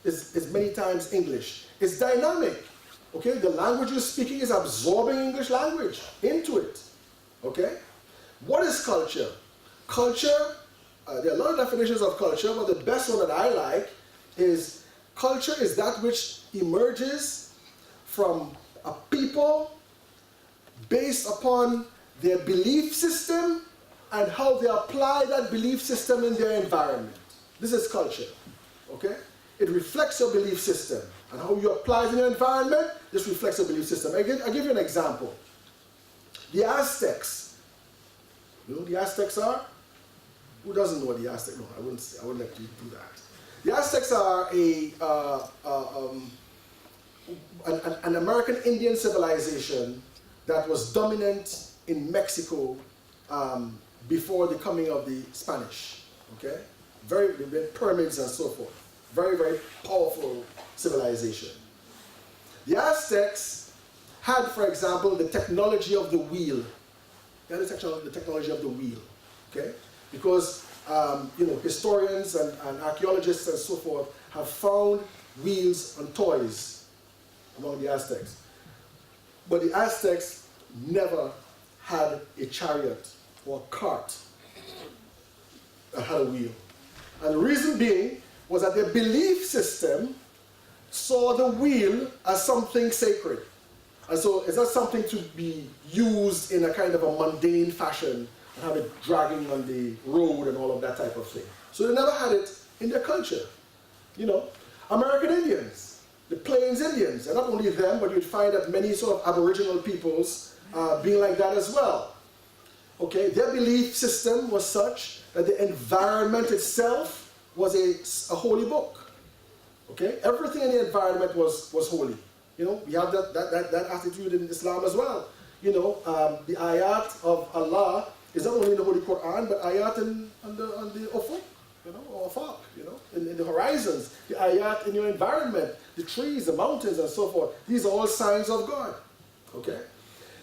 is many times English. It's dynamic, okay? The language you're speaking is absorbing English language into it, okay? What is culture? Culture, there are a lot of definitions of culture, but the best one that I like is culture is that which emerges from a people based upon their belief system and how they apply that belief system in their environment. This is culture, okay? It reflects your belief system, and how you apply it in your environment, this reflects your belief system. I'll give you an example. The Aztecs, You know who the Aztecs are? Who doesn't know what the Aztecs? No, I wouldn't let you do that. The Aztecs are an American Indian civilization that was dominant in Mexico before the coming of the Spanish. Okay, with pyramids and so forth. Very, very powerful civilization. The Aztecs had, for example, the technology of the wheel. They had the technology of the wheel. Okay, because historians and archaeologists and so forth have found wheels on toys among the Aztecs. But the Aztecs never had a chariot or a cart that had a wheel. And the reason being was that their belief system saw the wheel as something sacred. And so it's not something to be used in a kind of a mundane fashion and have it dragging on the road and all of that type of thing. So they never had it in their culture. American Indians, the Plains Indians, and not only them, but you'd find that many sort of Aboriginal peoples being like that as well. Okay, their belief system was such that the environment itself was a holy book. Okay, everything in the environment was holy. We have that attitude in Islam as well. The ayat of Allah is not only in the Holy Quran, but ayat on the ufuk, or afaq, in the horizons, the ayat in your environment, the trees, the mountains, and so forth. These are all signs of God. Okay,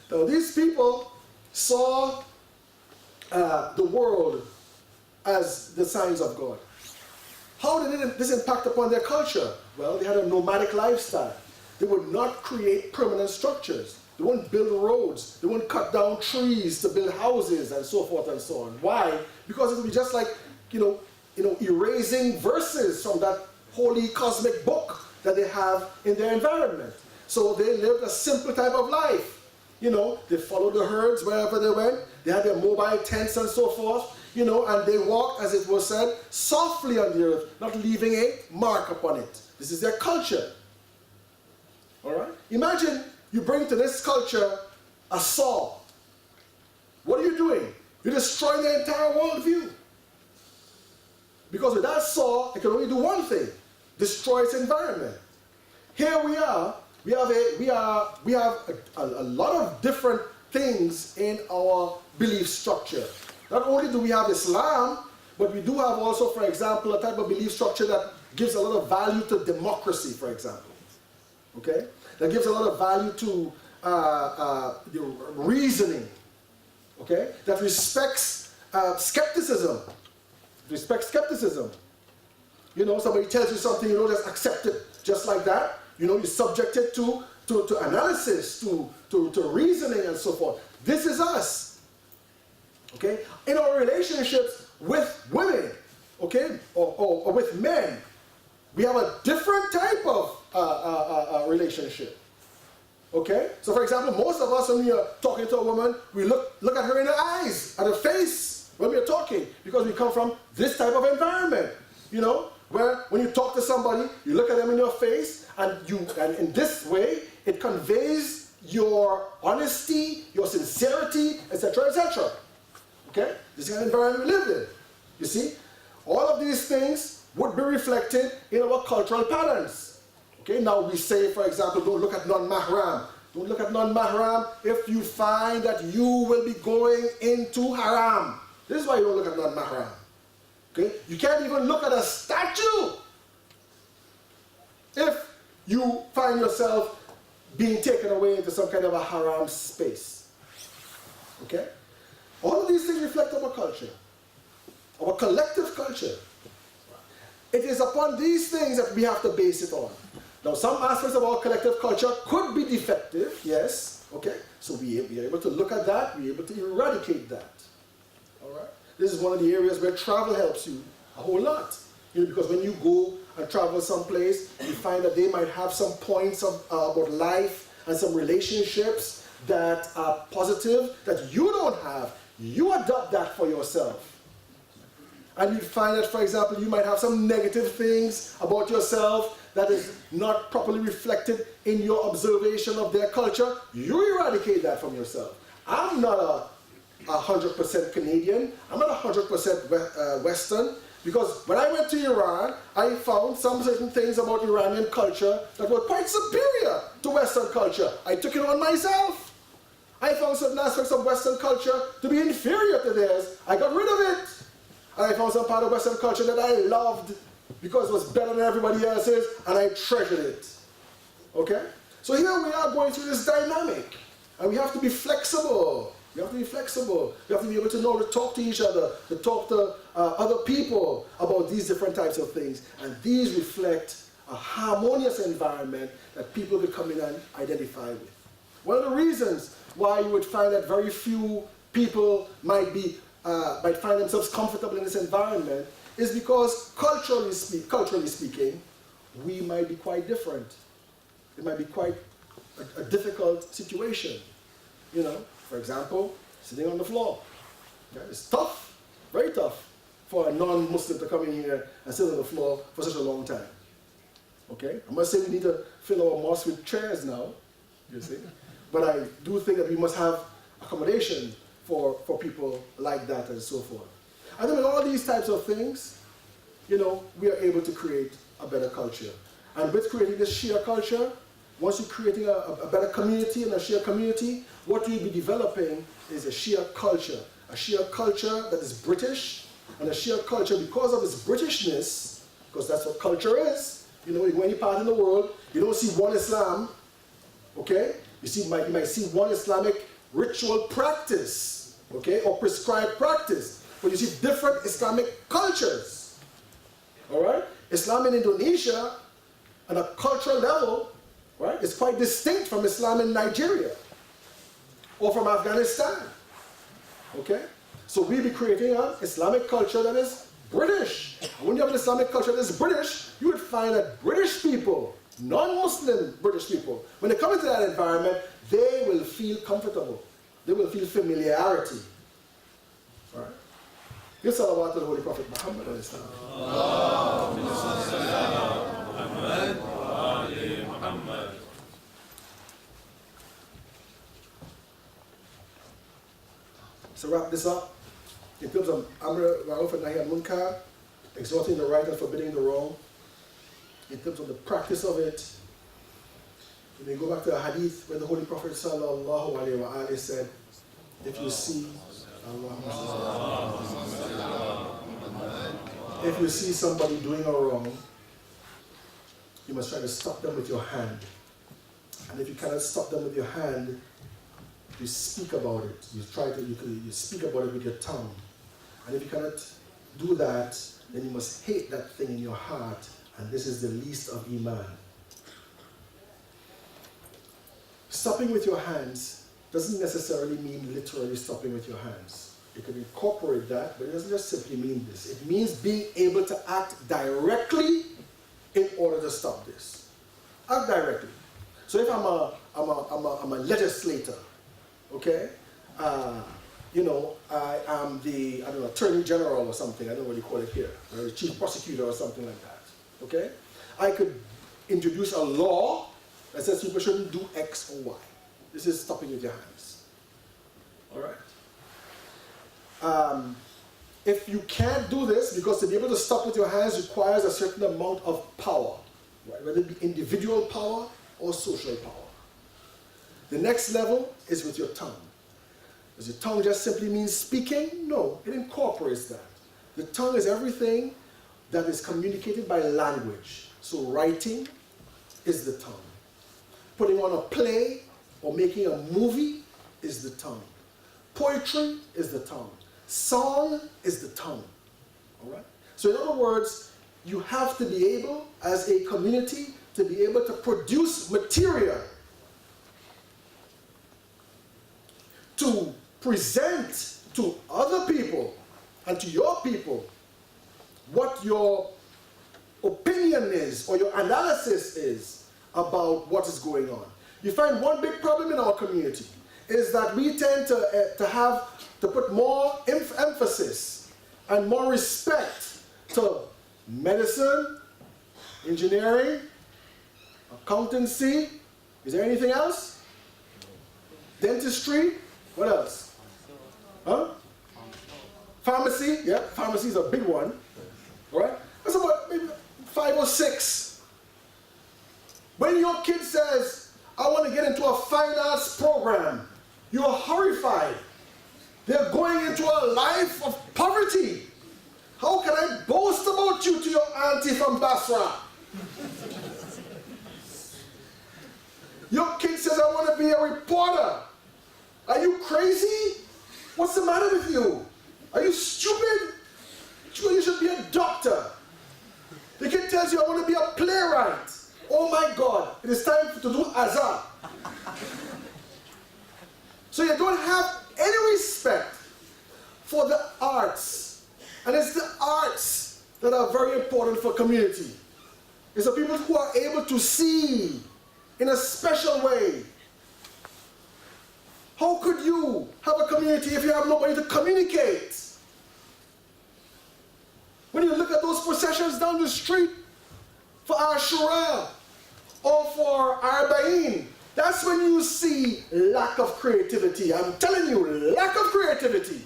now these people saw the world as the signs of God. How did this impact upon their culture? Well, they had a nomadic lifestyle. They would not create permanent structures. They wouldn't build roads. They wouldn't cut down trees to build houses and so forth and so on. Why? Because it would be just like, erasing verses from that holy cosmic book that they have in their environment. So they lived a simple type of life. They followed the herds wherever they went. They had their mobile tents and so forth. And they walked, as it was said, softly on the earth, not leaving a mark upon it. This is their culture. All right? Imagine you bring to this culture a saw. What are you doing? You're destroying the entire worldview. Because with that saw, it can only do one thing: destroy its environment. Here we are. We have a lot of different things in our belief structure. Not only do we have Islam, but we do have also, for example, a type of belief structure that gives a lot of value to democracy, for example. Okay? That gives a lot of value to the reasoning. Okay? That respects skepticism. Respects skepticism. Somebody tells you something, just accept it just like that. You subject it to analysis, to reasoning and so forth. This is us. Okay? In our relationships with women, okay, or with men, we have a different type of relationship. Okay? So for example, most of us, when we are talking to a woman, we look at her in the eyes, at her face, when we are talking, because we come from this type of environment. Where when you talk to somebody, you look at them in your face, and in this way, it conveys your honesty, your sincerity, etc., etc. Okay? This is the environment we live in. You see? All of these things would be reflected in our cultural patterns. Okay? Now we say, for example, don't look at non-mahram. Don't look at non-mahram if you find that you will be going into haram. This is why you don't look at non-mahram. Okay? You can't even look at a statue if you find yourself being taken away into some kind of a haram space. Okay? All of these things reflect our culture, our collective culture. It is upon these things that we have to base it on. Now, some aspects of our collective culture could be defective, yes, okay? So we are able to look at that, we are able to eradicate that. All right? This is one of the areas where travel helps you a whole lot. Because when you go and travel someplace, you find that they might have some points about life and some relationships that are positive that you don't have. You adopt that for yourself. And you find that, for example, you might have some negative things about yourself that is not properly reflected in your observation of their culture. You eradicate that from yourself. I'm not 100% Canadian. I'm not 100% Western, because when I went to Iran, I found some certain things about Iranian culture that were quite superior to Western culture. I took it on myself. I found certain aspects of Western culture to be inferior to theirs. I got rid of it. And I found some part of Western culture that I loved because it was better than everybody else's, and I treasured it. Okay? So here we are going through this dynamic, and we have to be flexible. We have to be flexible. We have to be able to know to talk to each other, to talk to other people about these different types of things. And these reflect a harmonious environment that people could come in and identify with. One of the reasons why you would find that very few people might find themselves comfortable in this environment is because culturally speaking, we might be quite different. It might be quite a difficult situation. You know, for example, sitting on the floor. Yeah, it's tough, very tough, for a non-Muslim to come in here and sit on the floor for such a long time. Okay? I must say we need to fill our mosque with chairs now, you see. But I do think that we must have accommodation for people like that and so forth. I think with all these types of things, you know, we are able to create a better culture. And with creating this Shia culture, once you're creating a better community and a Shia community, what you'll be developing is a Shia culture that is British, and a Shia culture, because of its Britishness, because that's what culture is. You know, you go any part in the world, you don't see one Islam, okay? You might see one Islamic ritual practice, okay, or prescribed practice, but you see different Islamic cultures, all right? Islam in Indonesia, on a cultural level, right, is quite distinct from Islam in Nigeria or from Afghanistan, okay? So we'll be creating an Islamic culture that is British. And when you have an Islamic culture that is British, you would find that British people, non-Muslim British people, when they come into that environment, they will feel comfortable. They will feel familiarity. All right? Give salawat to the Holy Prophet Muhammad alayhi salam. So wrap this up. In terms of Amr Ma'ruf and Nahi al-Munkar, exhorting the right and forbidding the wrong, in terms of the practice of it, when you go back to a hadith where the Holy Prophet sallallahu alaihi wasallam said, if you see somebody doing a wrong, you must try to stop them with your hand. And if you cannot stop them with your hand, you speak about it. You speak about it with your tongue. And if you cannot do that, then you must hate that thing in your heart. And this is the least of Iman. Stopping with your hands doesn't necessarily mean literally stopping with your hands. You can incorporate that, but it doesn't just simply mean this. It means being able to act directly in order to stop this. Act directly. So if I'm a legislator, okay? You know, I am the, I don't know, Attorney General or something, I don't know what you call it here, or the Chief Prosecutor or something like that, okay? I could introduce a law that says people shouldn't do X or Y. This is stopping with your hands, all right? If you can't do this, because to be able to stop with your hands requires a certain amount of power, right? Whether it be individual power or social power. The next level is with your tongue. Does your tongue just simply mean speaking? No, it incorporates that. The tongue is everything that is communicated by language. So writing is the tongue. Putting on a play or making a movie is the tongue. Poetry is the tongue. Song is the tongue. All right? So in other words, you have to be able, as a community, to be able to produce material to present to other people and to your people what your opinion is or your analysis is about what is going on. You find one big problem in our community is that we tend to put more emphasis and more respect to medicine, engineering, accountancy. Is there anything else? Dentistry. What else? Huh? Pharmacy, yeah, pharmacy is a big one. All right? That's about maybe 5 or 6. When your kid says, I want to get into a fine arts program, you are horrified. They're going into a life of poverty. How can I boast about you to your auntie from Basra? Your kid says, I want to be a reporter. Are you crazy? What's the matter with you? Are you stupid? You should be a doctor. The kid tells you, I want to be a playwright. Oh my God, it is time to do azar. So you don't have any respect for the arts. And it's the arts that are very important for community. It's the people who are able to see in a special way. How could you have a community if you have nobody to communicate? When you look at those processions down the street for Ashura or for Arbaeen, that's when you see lack of creativity. I'm telling you, lack of creativity.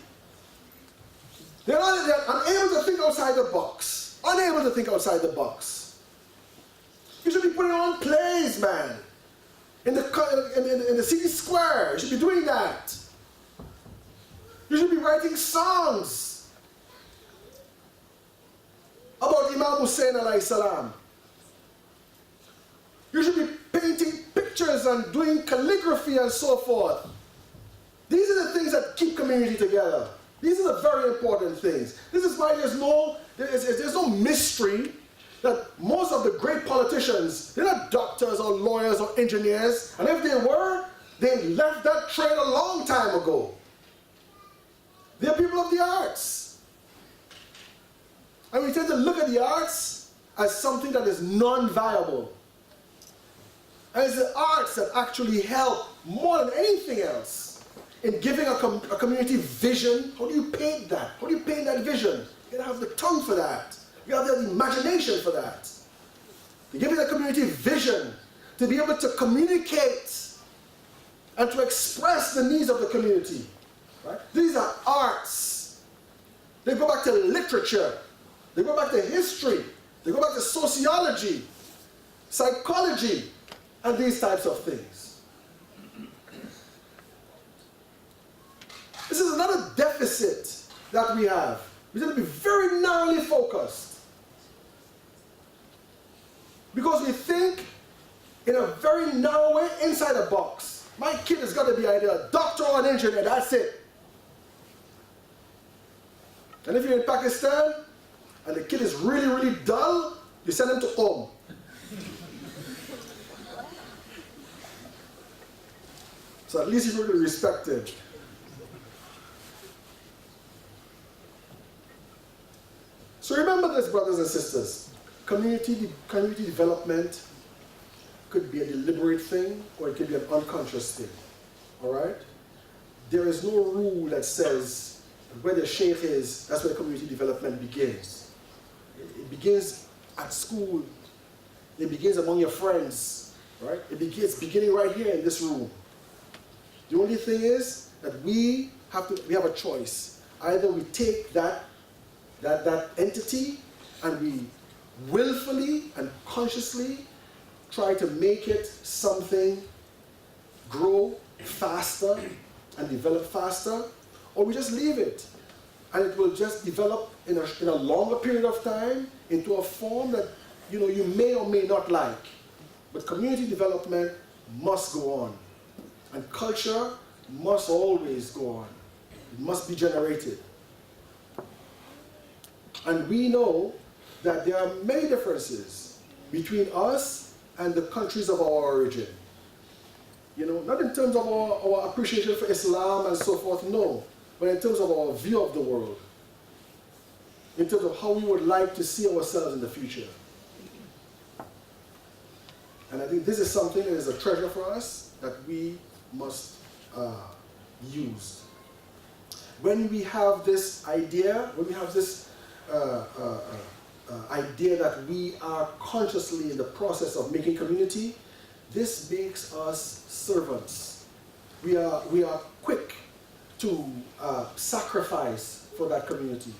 They're unable to think outside the box. Unable to think outside the box. You should be putting on plays, man. In the city square, you should be doing that. You should be writing songs about Imam Hussein alayhi salam. You should be painting pictures and doing calligraphy and so forth. These are the things that keep community together. These are the very important things. This is why there's no mystery that most of the great politicians, they're not doctors or lawyers or engineers, and if they were, they left that trade a long time ago. They're people of the arts. And we tend to look at the arts as something that is non-viable. And it's the arts that actually help more than anything else in giving a community vision. How do you paint that? How do you paint that vision? You gotta have the tongue for that. You have the imagination for that. To give the community vision, to be able to communicate and to express the needs of the community. Right? These are arts. They go back to literature. They go back to history. They go back to sociology, psychology, and these types of things. This is another deficit that we have. We need to be very narrowly focused. Because we think in a very narrow way inside a box. My kid has got to be either a doctor or an engineer, that's it. And if you're in Pakistan and the kid is really, really dull, you send him to home. So at least he's really respected. So remember this, brothers and sisters. Community development could be a deliberate thing or it could be an unconscious thing. All right? There is no rule that says where the sheikh is, that's where community development begins. It begins at school. It begins among your friends. Right? It begins beginning right here in this room. The only thing is that we have a choice. Either we take that entity and we willfully and consciously try to make it something grow faster and develop faster, or we just leave it and it will just develop in a longer period of time into a form that you may or may not like. But community development must go on, and culture must always go on. It must be generated. And we know that there are many differences between us and the countries of our origin. Not in terms of our appreciation for Islam and so forth, no, but in terms of our view of the world, in terms of how we would like to see ourselves in the future. And I think this is something that is a treasure for us that we must use. When we have this idea, idea that we are consciously in the process of making community, this makes us servants. We are quick to sacrifice for that community.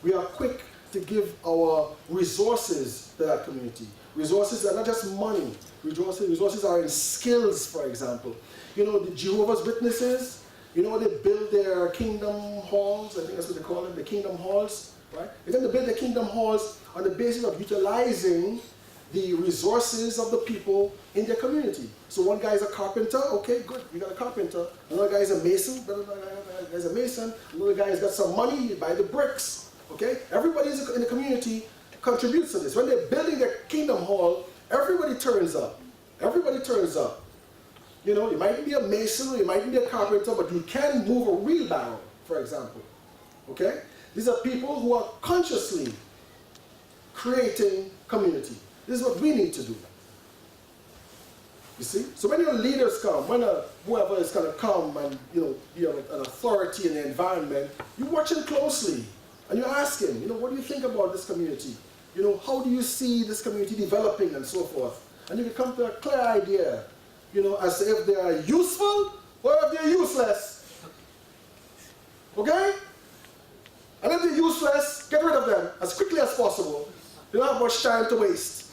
We are quick to give our resources to that community. Resources are not just money. Resources are in skills, for example. You know, the Jehovah's Witnesses, you know, they build their kingdom halls, I think that's what they call them, the kingdom halls, right? They tend to build their kingdom halls on the basis of utilizing the resources of the people in their community. So one guy is a carpenter, okay, good, you got a carpenter. Another guy is a mason, Another guy has got some money, you buy the bricks, okay? Everybody in the community contributes to this. When they're building their kingdom hall, everybody turns up. Everybody turns up. You know, you might be a mason, or you might be a carpenter, but you can move a wheelbarrow, for example, okay? These are people who are consciously creating community. This is what we need to do. You see? So when your leaders come, when whoever is going to come and, you know, be an authority in the environment, you watch him closely and you ask him, you know, what do you think about this community? You know, how do you see this community developing and so forth? And you can come to a clear idea, you know, as to if they are useful or if they're useless. Okay? And if they're useless, get rid of them as quickly as possible. You don't have much time to waste.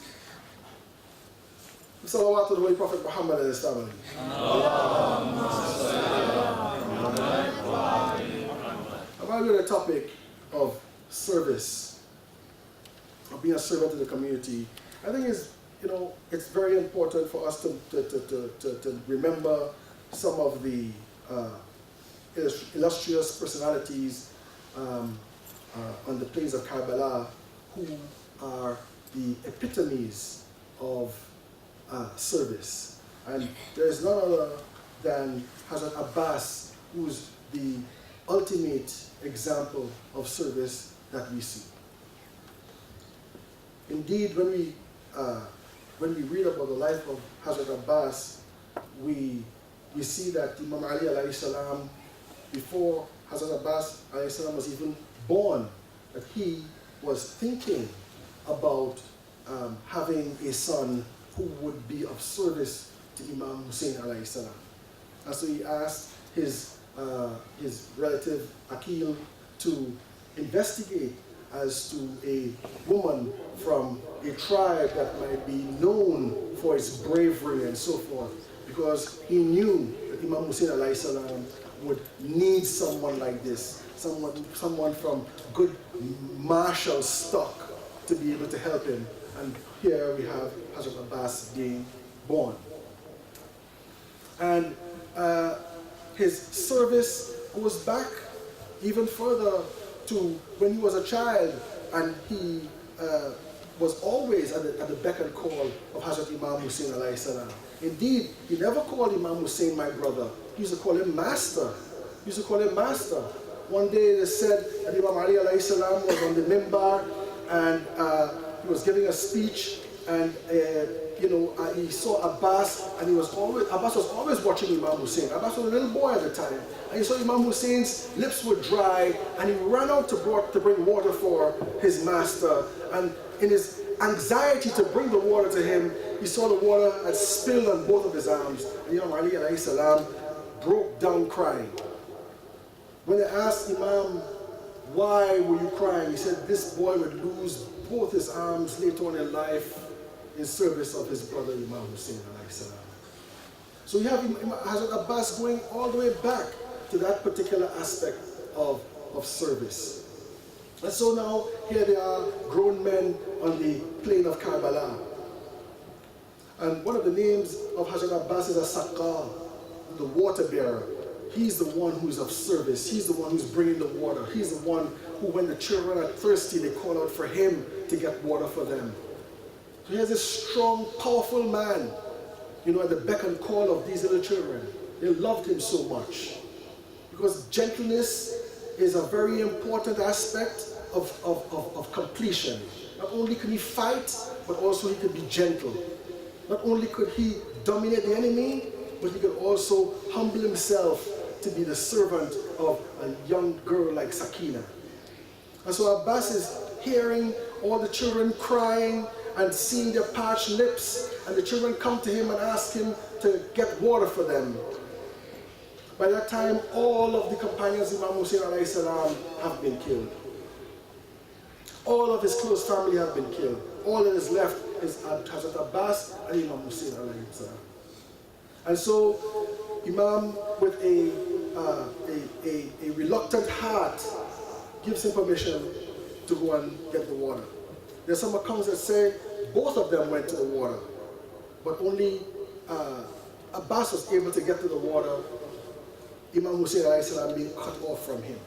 Salawatu to the Holy Prophet Muhammad and his family. About the topic of service, of being a servant to the community, I think it's very important for us to remember some of the illustrious personalities on the plains of Karbala who are the epitomes of service. And there is none other than Hazrat Abbas, who's the ultimate example of service that we see. Indeed, when we read about the life of Hazrat Abbas, we see that Imam Ali alayhi salam, before Hazrat Abbas alayhi salam was even born, that he was thinking about having a son who would be of service to Imam Hussein alayhi salam. And so he asked his relative Akil to investigate as to a woman from a tribe that might be known for its bravery and so forth, because he knew that Imam Hussein alayhi salam would need someone like this, someone from good martial stock to be able to help him. And here we have Hazrat Abbas being born. And his service goes back even further to when he was a child, and he was always at the beck and call of Hazrat Imam Hussein alayhi salam. Indeed, he never called Imam Hussein my brother. He used to call him master. One day they said that Imam Ali alayhi salam was on the mimbar and he was giving a speech, and he saw Abbas, and Abbas was always watching Imam Hussein. Abbas was a little boy at the time, and he saw Imam Hussein's lips were dry, and he ran out to bring water for his master. And in his anxiety to bring the water to him, he saw the water had spilled on both of his arms, and Imam Ali alayhi salam broke down crying. When they asked Imam, why were you crying? He said this boy would lose both his arms later on in life in service of his brother Imam Hussein alayhi salam. So you have Hazrat Abbas going all the way back to that particular aspect of service. And so now here they are, grown men on the plain of Karbala. And one of the names of Hazrat Abbas is a Saqqa, the water bearer. He's the one who's of service. He's the one who's bringing the water. He's the one who, when the children are thirsty, they call out for him to get water for them. So here's this strong, powerful man, at the beck and call of these little children. They loved him so much. Because gentleness is a very important aspect of completion. Not only can he fight, but also he could be gentle. Not only could he dominate the enemy, but he could also humble himself to be the servant of a young girl like Sakina. And so Abbas is hearing all the children crying and seeing their parched lips, and the children come to him and ask him to get water for them. By that time, all of the companions of Imam Hussein alayhi salam have been killed. All of his close family have been killed. All that is left is Hazrat Abbas and Imam Hussein alayhi salam. And so, Imam, with a reluctant heart, gives him permission to go and get the water. There's some accounts that say both of them went to the water, but only Abbas was able to get to the water, Imam Hussein alayhi salam being cut off from him.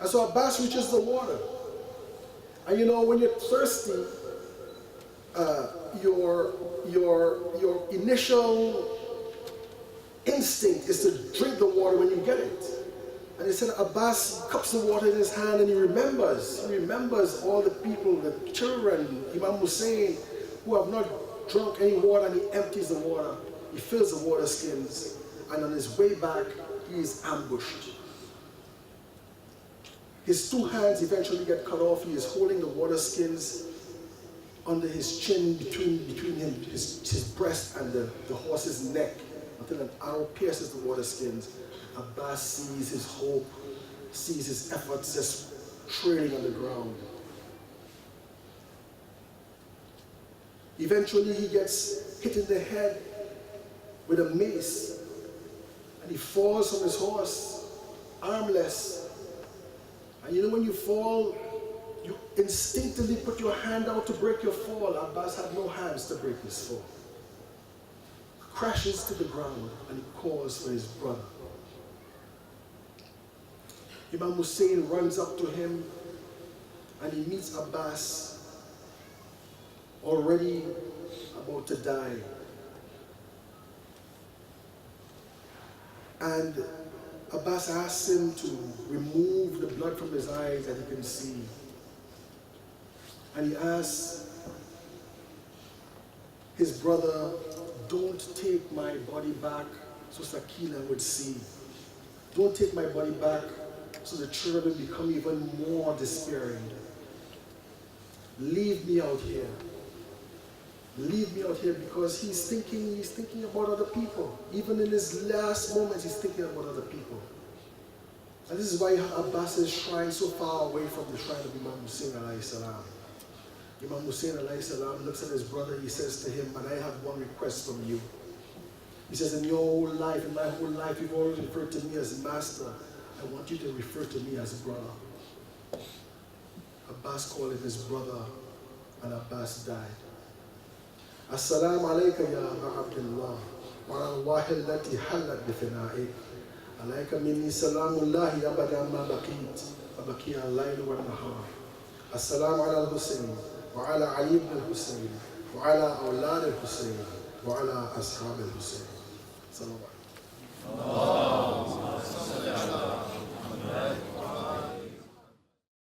And so Abbas reaches the water. And you know, when you're thirsty, your initial instinct is to drink the water when you get it. And he said Abbas cups the water in his hand and he remembers all the people, the children, Imam Hussein, who have not drunk any water, and he empties the water. He fills the water skins, and on his way back, he is ambushed. His two hands eventually get cut off. He is holding the water skins under his chin, between his breast and the horse's neck, until an arrow pierces the water skins. Abbas sees his hope, sees his efforts just trailing on the ground. Eventually he gets hit in the head with a mace, and he falls from his horse, armless. And you know, when you fall, you instinctively put your hand out to break your fall. Abbas had no hands to break his fall. Crashes to the ground, and he calls for his brother. Imam Hussein runs up to him, and he meets Abbas, already about to die. And Abbas asks him to remove the blood from his eyes that he can see. And he asks his brother, don't take my body back so Sakina would see. Don't take my body back so the children become even more despairing. Leave me out here. Leave me out here, because he's thinking about other people. Even in his last moments, he's thinking about other people. And this is why Abbas's shrine is so far away from the shrine of Imam Hussein alayhi salam. Imam Hussein alayhi salam looks at his brother, he says to him, and I have one request from you. He says, in your whole life, in my whole life, you've always referred to me as master. I want you to refer to me as brother. Abbas called him his brother, and Abbas died. Assalamu alayka ya Aba Abdullah, wa arwahi allati hallat bifina'ik. Alayka minni salamullahi abadan ma baqit, wa baqiya al-layl wa an-nahar. Assalamu ala al-Husayn, wa ala Ali ibn al-Husayn, wa ala awlad al-Husayn, wa ala ashab al-Husayn. Sallallahu